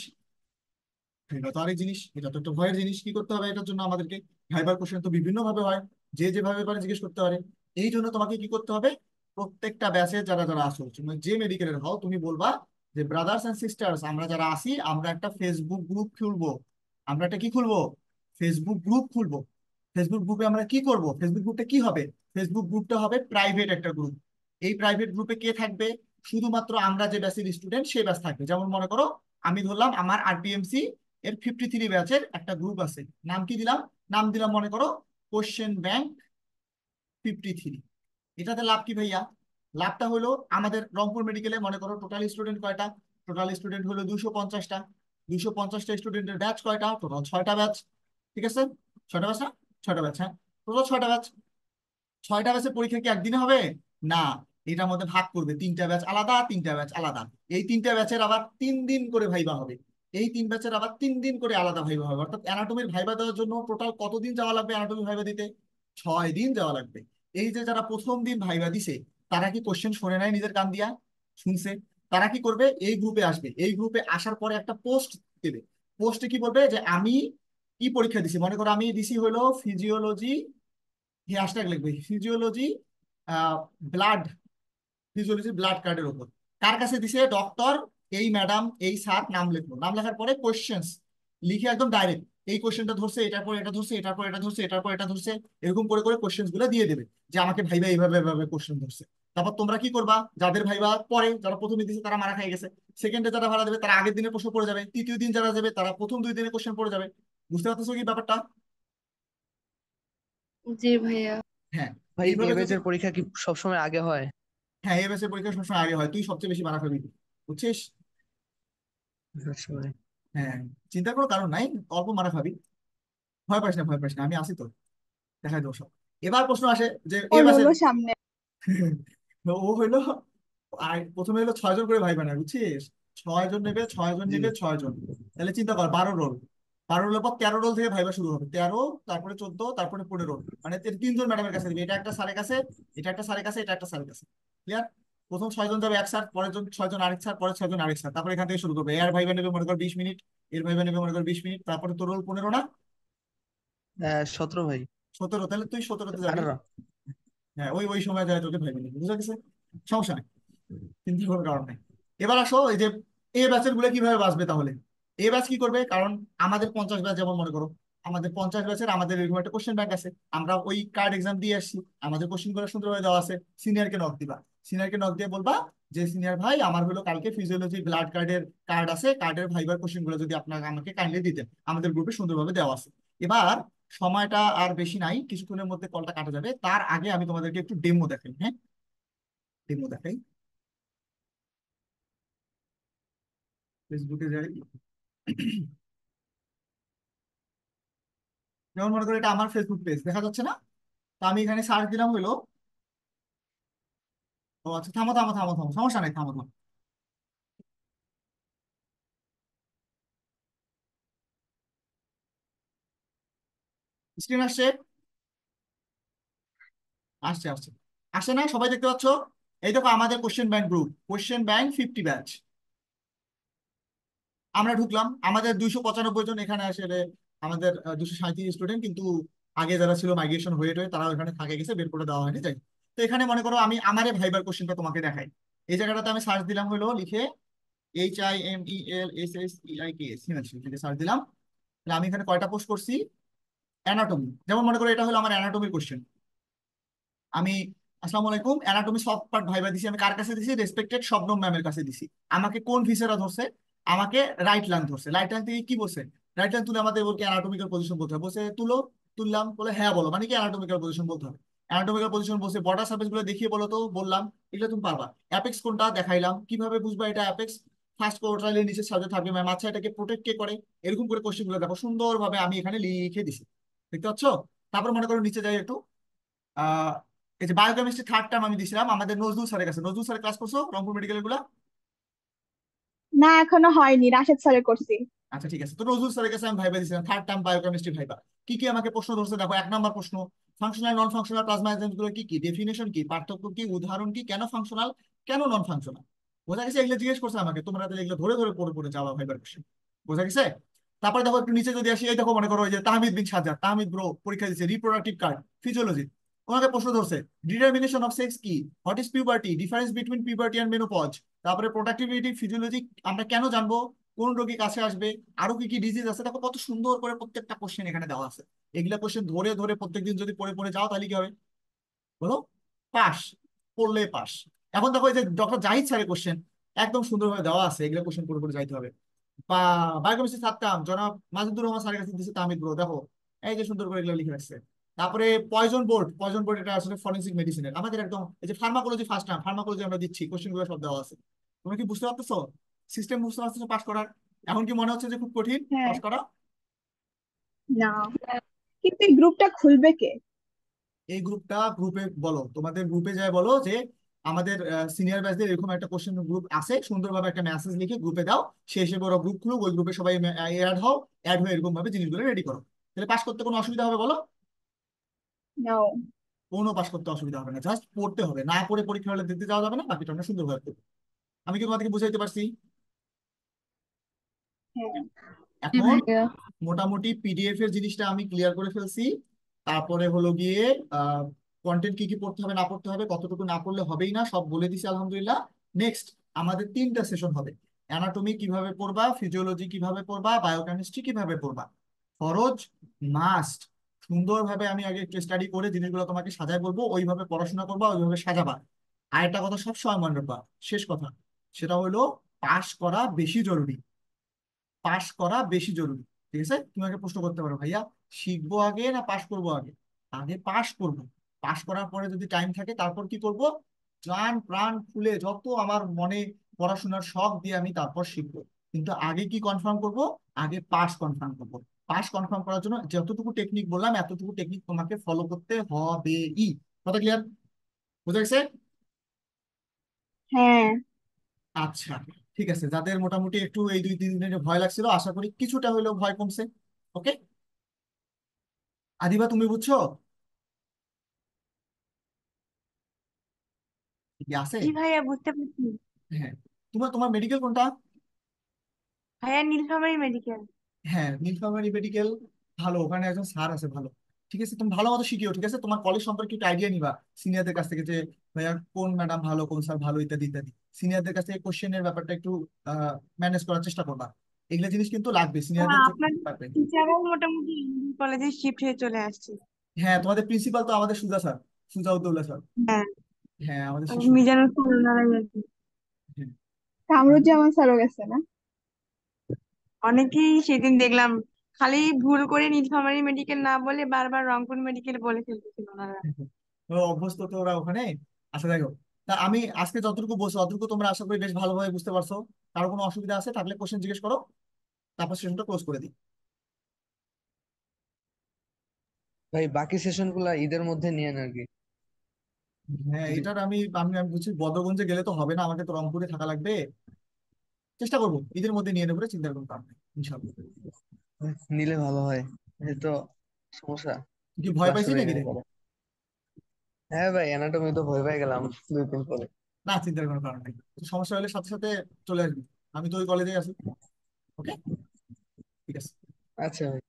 ভাইবা তো আরেক জিনিস, এটা তো একটা ভয়ের জিনিস। কি করতে হবে এটার জন্য আমাদেরকে? ভাইবার কোশ্চেন তো বিভিন্ন ভাবে হয়, যে যেভাবে পারে জিজ্ঞেস করতে পারে। এই জন্য তোমাকে কি করতে হবে? প্রত্যেকটা ব্যাচে যারা যারা আসো, তুমি যে মেডিকেলের হও, তুমি বলবা যে ব্রাদার্স এন্ড সিস্টার্স, আমরা যারা আসি আমরা একটা ফেসবুক গ্রুপ খুলবো। আমরা একটা কি খুলবো? ফেসবুক গ্রুপ খুলবো। ফেসবুক গ্রুপে আমরা কি করব? ফেসবুক গ্রুপটা কি হবে? ফেসবুক গ্রুপটা হবে প্রাইভেট একটা গ্রুপ। এই প্রাইভেট গ্রুপে কে থাকবে? শুধুমাত্র আমরা যে ব্যাচের স্টুডেন্ট সেই ব্যাচ থাকবে। যেমন মনে করো আমি ধরলাম আমার আরপিএমসি এর 53 ব্যাচের একটা গ্রুপ আছে। নাম কি দিলাম? নাম দিলাম মনে করো কোশ্চেন ব্যাংক 53। এটাতে লাভ কি ভাইয়া? লাভটা হলো আমাদের রংপুর মেডিকেলে মনে করো টোটাল স্টুডেন্ট কয়টা? টোটাল স্টুডেন্ট হলো 250টা। 250টা স্টুডেন্টের ব্যাচ কয়টা? টোটাল 6টা ব্যাচ। ঠিক আছে? 6টা ব্যাচ না? 6টা ব্যাচ, হ্যাঁ। টোটাল 6টা ব্যাচ। 6টা ব্যাচের পরীক্ষা কি একদিনে হবে? না, এটার মধ্যে ভাগ করবে, 3টা ব্যাচ আলাদা, 3টা ব্যাচ আলাদা। এই 3টা ব্যাচের আবার 3 দিন করে ভাইবা হবে। এই 3 ব্যাচের আবার 3 দিন করে আলাদা ভাইবা হবে। অর্থাৎ অ্যানাটমির ভাইবা দেওয়ার জন্য টোটাল কতদিন যাওয়া লাগবে অ্যানাটমি ভাইবা দিতে? 6 দিন যাওয়া লাগবে। এই যে যারা প্রথম দিন ভাইবা দিছে, তারা কি কোশ্চেন শুনে নাই নিজের কান দিয়া? শুনছে। তারা কি করবে? এই গ্রুপে আসবে। এই গ্রুপে আসার পরে একটা পোস্ট দেবে। পোস্টে কি বলবে যে আমি কি পরীক্ষা দিছি, মনে করো আমি দিছি হলো ফিজিওলজি, হ্যাশট্যাগ লিখবে ফিজিওলজি ব্লাড, ফিজিওলজি ব্লাড কার্ডের উপর। কার কাছে দিছে? ডক্টর এই ম্যাডাম এই স্যার, নাম লিখলো। নাম লেখার পরে কোশ্চেন্স লিখে একদম ডাইরেক্ট এই কোশ্চেনটা ধরছে, এটার পর এটা ধরছে, এটার পর এটা ধরছে, এটার পর এটা ধরছে, এরকম করে করে কোশ্চেন্স গুলো দিয়ে দেবে যে আমাকে ভাইবা এইভাবে এইভাবে কোশ্চেন ধরছে। তারপর তোমরা কি করবা? যাদের ভাইবা পরে, যারা প্রথমে দিছে তারা মারা খাই গেছে, সেকেন্ডে যারা ভাড়া দেবে তারা আগের দিনের প্রশ্ন পড়ে যাবে, তৃতীয় দিন যারা যাবে তারা প্রথম 2 দিনের কোশ্চেন পড়ে যাবে। বুঝতে পারতেছো কি ব্যাপারটা? জি ভাইয়া। হ্যাঁ। ভাই এ এইভাবে যদি, ব্যাচের পরীক্ষা কি সবসময় আগে হয়? হ্যাঁ, এবার পরীক্ষা সবসময় আগে হয়, তুই সবচেয়ে বেশি মারা খাবি। বুঝছিস? সবসময়। হ্যাঁ। চিন্তার কোনো কারণ নাই, অল্প মারা খাবি। ভয় পাস না, ভয় পাস না, আমি আছি তো, দেখাই দেবো সব। এবার প্রশ্ন আসে যে এ ওর ব্যাচের হলো সামনে। ও হইলো, আর প্রথমে হলো 6 জন করে ভাই বানায়, বুঝছিস? 6 জন নেবে, 6 জন জি। নেবে, 6 জন। তাহলে চিন্তা কর, 12 রোল। 12 রোলের পর 13 রোল থেকে ভাইবা শুরু হবে। 13, তারপরে 14, তারপরে 15। মানে 3 জন ম্যাডামের কাছে দিবে। এটা একটা স্যারের কাছে, এটা একটা স্যারের কাছে, এটা একটা স্যারের কাছে। ক্লিয়ার? প্রথম 6 জন যাবে এক স্যার, পরের জন 6 জন আরেক স্যার, পরের 6 জন আরেক স্যার। তারপরে এখান থেকে শুরু করবে। এর ভাইবা নেবে মনে কর 20 মিনিট, এর ভাইবা নেবে মনে কর 20 মিনিট, তারপরে তোর রোল 15 না? 17 ভাই। 17। তাহলে তুই 17তে যাবি। 18। হ্যাঁ, ওই ওই সময় যায় তোকে ভাইবা নেবে, বুঝা গেছে? সমস্যা নেই, চিন্তার কোনো কারণ নেই। এবার আসো এই যে এ ব্যাচের গুলো কিভাবে বাঁচবে তাহলে। এ ব্যাচ কি করবে? কারণ আমাদের 50 ব্যাচ, যেমন মনে করো আমাদের 50 ব্যাচের আমাদের এরকম একটা কোশ্চেন ব্যাংক আছে। আমরা ওই কার্ড এক্সাম দিয়ে আসছি, আমাদের কোশ্চেন গুলো সুন্দরভাবে দেওয়া আছে। সিনিয়রকে নক দিবা। সিনিয়রকে নক দিয়ে বলবা যে সিনিয়র ভাই, আমার হলো কালকে ফিজিওলজি ব্লাড কার্ডের কার্ড আছে, কার্ডের ভাইবার কোশ্চেন গুলো যদি আপনাকে আমাকে কাইন্ডলি দিতেন, আমাদের গ্রুপে সুন্দরভাবে দেওয়া আছে। এবার সময়টা আর বেশি নাই, কিছুক্ষণের মধ্যে কলটা কাটা যাবে। তার আগে আমি তোমাদেরকে একটু ডেমো দেখাই। হ্যাঁ, ডেমো দেখাই। ফেসবুকে যাই। যেমন মনে করো এটা আমার ফেসবুক পেজ, দেখা যাচ্ছে না? তো আমি এখানে সার্চ দিলাম হলো, ও আচ্ছা, থামো থামো থামো থামো, সমস্যা নেই, থামো থামো। স্ক্রিন আসছে? আসছে আসছে। আসছে না? সবাই দেখতে পাচ্ছ? এই দেখো আমাদের question bank group, question bank 50 batch. আমরা ঢুকলাম, আমাদের 295 জন এখানে আসলে, আমাদের 237 স্টুডেন্ট, কিন্তু আগে যারা ছিল মাইগ্রেশন হয়ে টয়ে তারা ওখানে থাকে গেছে, বের করে দেওয়া হয়নি, যাই। তো এখানে মনে করো আমি আমারে ভাইবার কোশ্চেনটা তোমাকে দেখাই। এই জায়গাটাতে আমি সার্চ দিলাম হলো লিখে HIMELSSEIKS, সার্চ দিলাম। তাহলে আমি এখানে কয়টা পোস্ট করছি? অ্যানাটমি। যেমন মনে করো এটা হলো আমার অ্যানাটমির কোশ্চেন। আমি আসসালামু আলাইকুম, অ্যানাটমি সব পার্ট ভাইবা দিছি। আমি কার কাছে দিছি? রেসপেক্টেড শবনম ম্যামের কাছে দিছি। আমাকে কোন ভিসেরা ধরছে? আমাকে রাইট লাং ধরছে। রাইট লাং থেকে কি বলছে? রাইট লাং তুলে আমাদের বলকে অ্যানাটমিক্যাল পজিশন বলতে হবে। বলছে তুলো। তুললাম, বলে হ্যাঁ বলো, মানে কি অ্যানাটমিক্যাল পজিশন বলতে হবে। অ্যানাটমিক্যাল পজিশন বলছে বর্ডার সারফেস গুলো দেখিয়ে বলো, তো বললাম এগুলো তুমি পারবা। অ্যাপেক্স কোনটা দেখাইলাম, কিভাবে বুঝবা এটা অ্যাপেক্স? ফার্স্ট কোয়ার্টাইলের নিচে সাবজেক্ট থাকবে ম্যাম, আচ্ছা এটাকে প্রোটেক্ট কে করে? এরকম করে কোশ্চেন গুলো দেখো সুন্দরভাবে আমি এখানে লিখে দিছি। দেখতে পাচ্ছ? তারপর মনে করো নিচে যাই একটু। আহ এই যে বায়োকেমিস্ট্রি থার্ড টার্ম আমি দিছিলাম আমাদের নজরুল স্যারের কাছে। নজরুল স্যারের ক্লাস করছো রংপুর মেডিকেল গুলা? না, এখনো হয়নি, রাশেদ স্যারে করছি। আচ্ছা ঠিক আছে, তো নজরুল স্যারের কাছে আমি ভাইবা দিছিলাম থার্ড টার্ম বায়োকেমিস্ট্রি ভাইবা। কি কি আমাকে প্রশ্ন ধরছে দেখো। 1 নম্বর প্রশ্ন, functional non functional plasma enzymes গুলো কি কি, ডেফিনেশন কি, পার্থক্য কি, উদাহরণ কি, কেন ফাংশনাল, কেন নন ফাংশনাল। বোঝা গেছে? এগুলো জিজ্ঞেস করছে আমাকে, তোমরা তাহলে এগুলো ধরে ধরে পড়ে পড়ে যাওয়া ভাইবার কোশ্চেন। বোঝা গেছে? তারপরে দেখো একটু নিচে যদি আসি, এই দেখো মনে করো ওই যে তাহমিদ বিন সাজ্জাদ, তাহমিদ ব্রো পরীক্ষা দিচ্ছে রিপ্রোডাক্টিভ কার্ড ফিজিওলজি। ওনাকে প্রশ্ন ধরছে ডিটারমিনেশন অফ সেক্স কি, what is puberty, difference between puberty and menopause, তারপরে প্রোডাক্টিভিটি ফিজিওলজি আমরা কেন জানবো, কোন রোগী কাছে আসবে, আরো কি কি ডিজিজ আছে, দেখো কত সুন্দর করে প্রত্যেকটা কোশ্চেন এখানে দেওয়া আছে। এগুলা কোশ্চেন ধরে ধরে প্রত্যেকদিন যদি পড়ে পড়ে যাও তাহলে কি হবে বলো, পাস, পড়লে পাস। এখন দেখো এই যে ডক্টর জাহিদ স্যারের কোশ্চেন একদম সুন্দরভাবে দেওয়া আছে, এগুলো কোশ্চেন পড়ে পড়ে যাইতে হবে। বা বায়োকেমিস্ট্রি সাতকাম জনাব মাজিদুর রহমান স্যারের কাছে দিচ্ছে তামিদ ব্রো, দেখো এই যে সুন্দর করে এগুলো লিখে রাখছে। তারপরে পয়জন বোর্ড, পয়জন বোর্ড এটা আসলে ফরেন্সিক মেডিসিনের আমাদের একদম এই যে ফার্মাকোলজি ফার্স্ট টার্ম ফার্মাকোলজি আমরা দিচ্ছি, কোশ্চেন গুলো সব দেওয়া আছে। তুমি কি বুঝতে পারতেছো সিস্টেম, বুঝতে পারতেছো পাস করার? এখন কি মনে হচ্ছে যে খুব কঠিন হ্যাঁ। পাস করা? না, কিন্তু এই গ্রুপটা খুলবে কে? এই গ্রুপটা গ্রুপে বলো, তোমাদের গ্রুপে যায় বলো যে আমাদের সিনিয়র ব্যাচদের এরকম একটা কোশ্চেন গ্রুপ আছে, সুন্দরভাবে একটা মেসেজ লিখে গ্রুপে দাও, সেই হিসেবে ওরা গ্রুপ খুলুক, ওই গ্রুপে সবাই অ্যাড হও, অ্যাড হয়ে এরকম ভাবে জিনিসগুলো রেডি করো। তাহলে পাস করতে কোনো অসুবিধা হবে বলো? নাও। কোনো পাস করতে অসুবিধা হবে না, জাস্ট পড়তে হবে, না পড়ে পরীক্ষা হলে দিতে যাওয়া যাবে না, বাকিটা আমরা সুন্দরভাবে করবো। আমি কি তোমাদেরকে বুঝাইতে পারছি? হ্যাঁ। হ্যাঁ এখন ভাইয়া। মোটামুটি পিডিএফ এর জিনিসটা আমি ক্লিয়ার করে ফেলছি। তারপরে হলো গিয়ে কন্টেন্ট কি কি পড়তে হবে না পড়তে হবে, কতটুকু না পড়লে হবেই না সব বলে দিছি আলহামদুলিল্লাহ। নেক্সট আমাদের 3টা সেশন হবে, অ্যানাটমি কিভাবে পড়বা, ফিজিওলজি কিভাবে পড়বা, বায়োকেমিস্ট্রি কিভাবে পড়বা। ফরজ, মাস্ট, সুন্দরভাবে আমি আগে একটু স্টাডি করে জিনিসগুলো তোমাকে সাজাই বলবো, ওইভাবে পড়াশোনা করবা, ওইভাবে সাজাবা। আর একটা কথা সবসময় মনে রাখবা, শেষ কথা, সেটা হলো পাস করা বেশি জরুরি, পাশ করা বেশি জরুরি। ঠিক আছে, তুমি আমাকে প্রশ্ন করতে পারো ভাইয়া শিখবো আগে না পাশ করবো আগে? আগে পাশ করব, পাশ করার পরে যদি টাইম থাকে তারপর কি করব, প্রাণ প্রাণ খুলে যত আমার মনে পড়াশোনার শখ দিয়ে আমি তারপর শিখবো। কিন্তু আগে কি কনফার্ম করব, আগে পাস কনফার্ম করব। পাস কনফার্ম করার জন্য যতটুকু টেকনিক বললাম এতটুকু টেকনিক তোমাকে ফলো করতে হবে। কথা ক্লিয়ার, বুঝা গেছে? হ্যাঁ। আচ্ছা, ঠিক আছে, যাদের মোটামুটি একটু এই 2-3 দিনের ভয় লাগছিল আশা করি কিছুটা হলেও ভয় কমছে। ওকে, আদিবা তুমি বুঝছো কি আছে? জি ভাইয়া, বুঝতে পারছি। হ্যাঁ, তোমার তোমার মেডিকেল কোনটা? ভাইয়া নীলফামারী মেডিকেল। হ্যাঁ, নীলফামারী মেডিকেল, ভালো, ওখানে একজন স্যার আছে ভালো। ঠিক আছে, তুমি ভালো মতো শিখিও, ঠিক আছে, তোমার কলেজ সম্পর্কে একটু আইডিয়া নিবা সিনিয়রদের কাছ থেকে, যে ভাইয়া কোন ম্যাডাম ভালো, কোন স্যার ভালো, ইত্যাদি ইত্যাদি। সিনিয়রদের কাছ থেকে কোশ্চেনের ব্যাপারটা একটু ম্যানেজ করার চেষ্টা করবা, এগুলো জিনিস কিন্তু লাগবে সিনিয়রদের আপনার পারবে। টিচারও মোটামুটি কলেজে শিফট হয়ে চলে আসছে। হ্যাঁ, তোমাদের প্রিন্সিপাল তো আমাদের সুজা স্যার, সুজাউদ্দৌলা স্যার। হ্যাঁ, হ্যাঁ, আমাদের শিশু। মিজানুর ওনারাই আর কি। হ্যাঁ। কামরুজ্জামান স্যারও গেছে না? অনেকেই সেদিন দেখলাম খালি ভুল করে নীলফামারী মেডিকেল না বলে বারবার রংপুর মেডিকেল বলে ফেলতেছিল ওনারা। ও অভ্যস্ত তো ওরা ওখানে। আচ্ছা দেখো, তা আমি আজকে যতটুকু বলছি অতটুকু তোমরা আশা করি বেশ ভালোভাবে বুঝতে পারছো। কারো কোনো অসুবিধা আছে থাকলে কোশ্চেন জিজ্ঞেস করো, তারপর সেশনটা ক্লোজ করে দিই। ভাই বাকি সেশন গুলা ঈদের মধ্যে নিয়ে আর কি। হ্যাঁ, যদি এটার আমি আমি আমি বুঝছি বদরগঞ্জে গেলে তো হবে না, আমাকে তো রংপুরে থাকা লাগবে। চেষ্টা করবো ঈদের মধ্যে নিয়ে নেবো রে, চিন্তার কোনো কারণ নেই ইনশাল্লাহ। নিলে ভালো হয়, এই তো সমস্যা, তুই কি ভয় ক্লাস পাইছিস শুরু হয়ে নাকি গেলে রে? পরে। হ্যাঁ ভাই, অ্যানাটমি তো ভয় পেয়ে গেলাম 2 দিন পরে। না, চিন্তার কোনো কারণ নেই, তো সমস্যা হলে সাথে সাথে চলে আসবি, আমি তো ওই কলেজে আছি। ওকে, ঠিক আছে। আচ্ছা ভাই।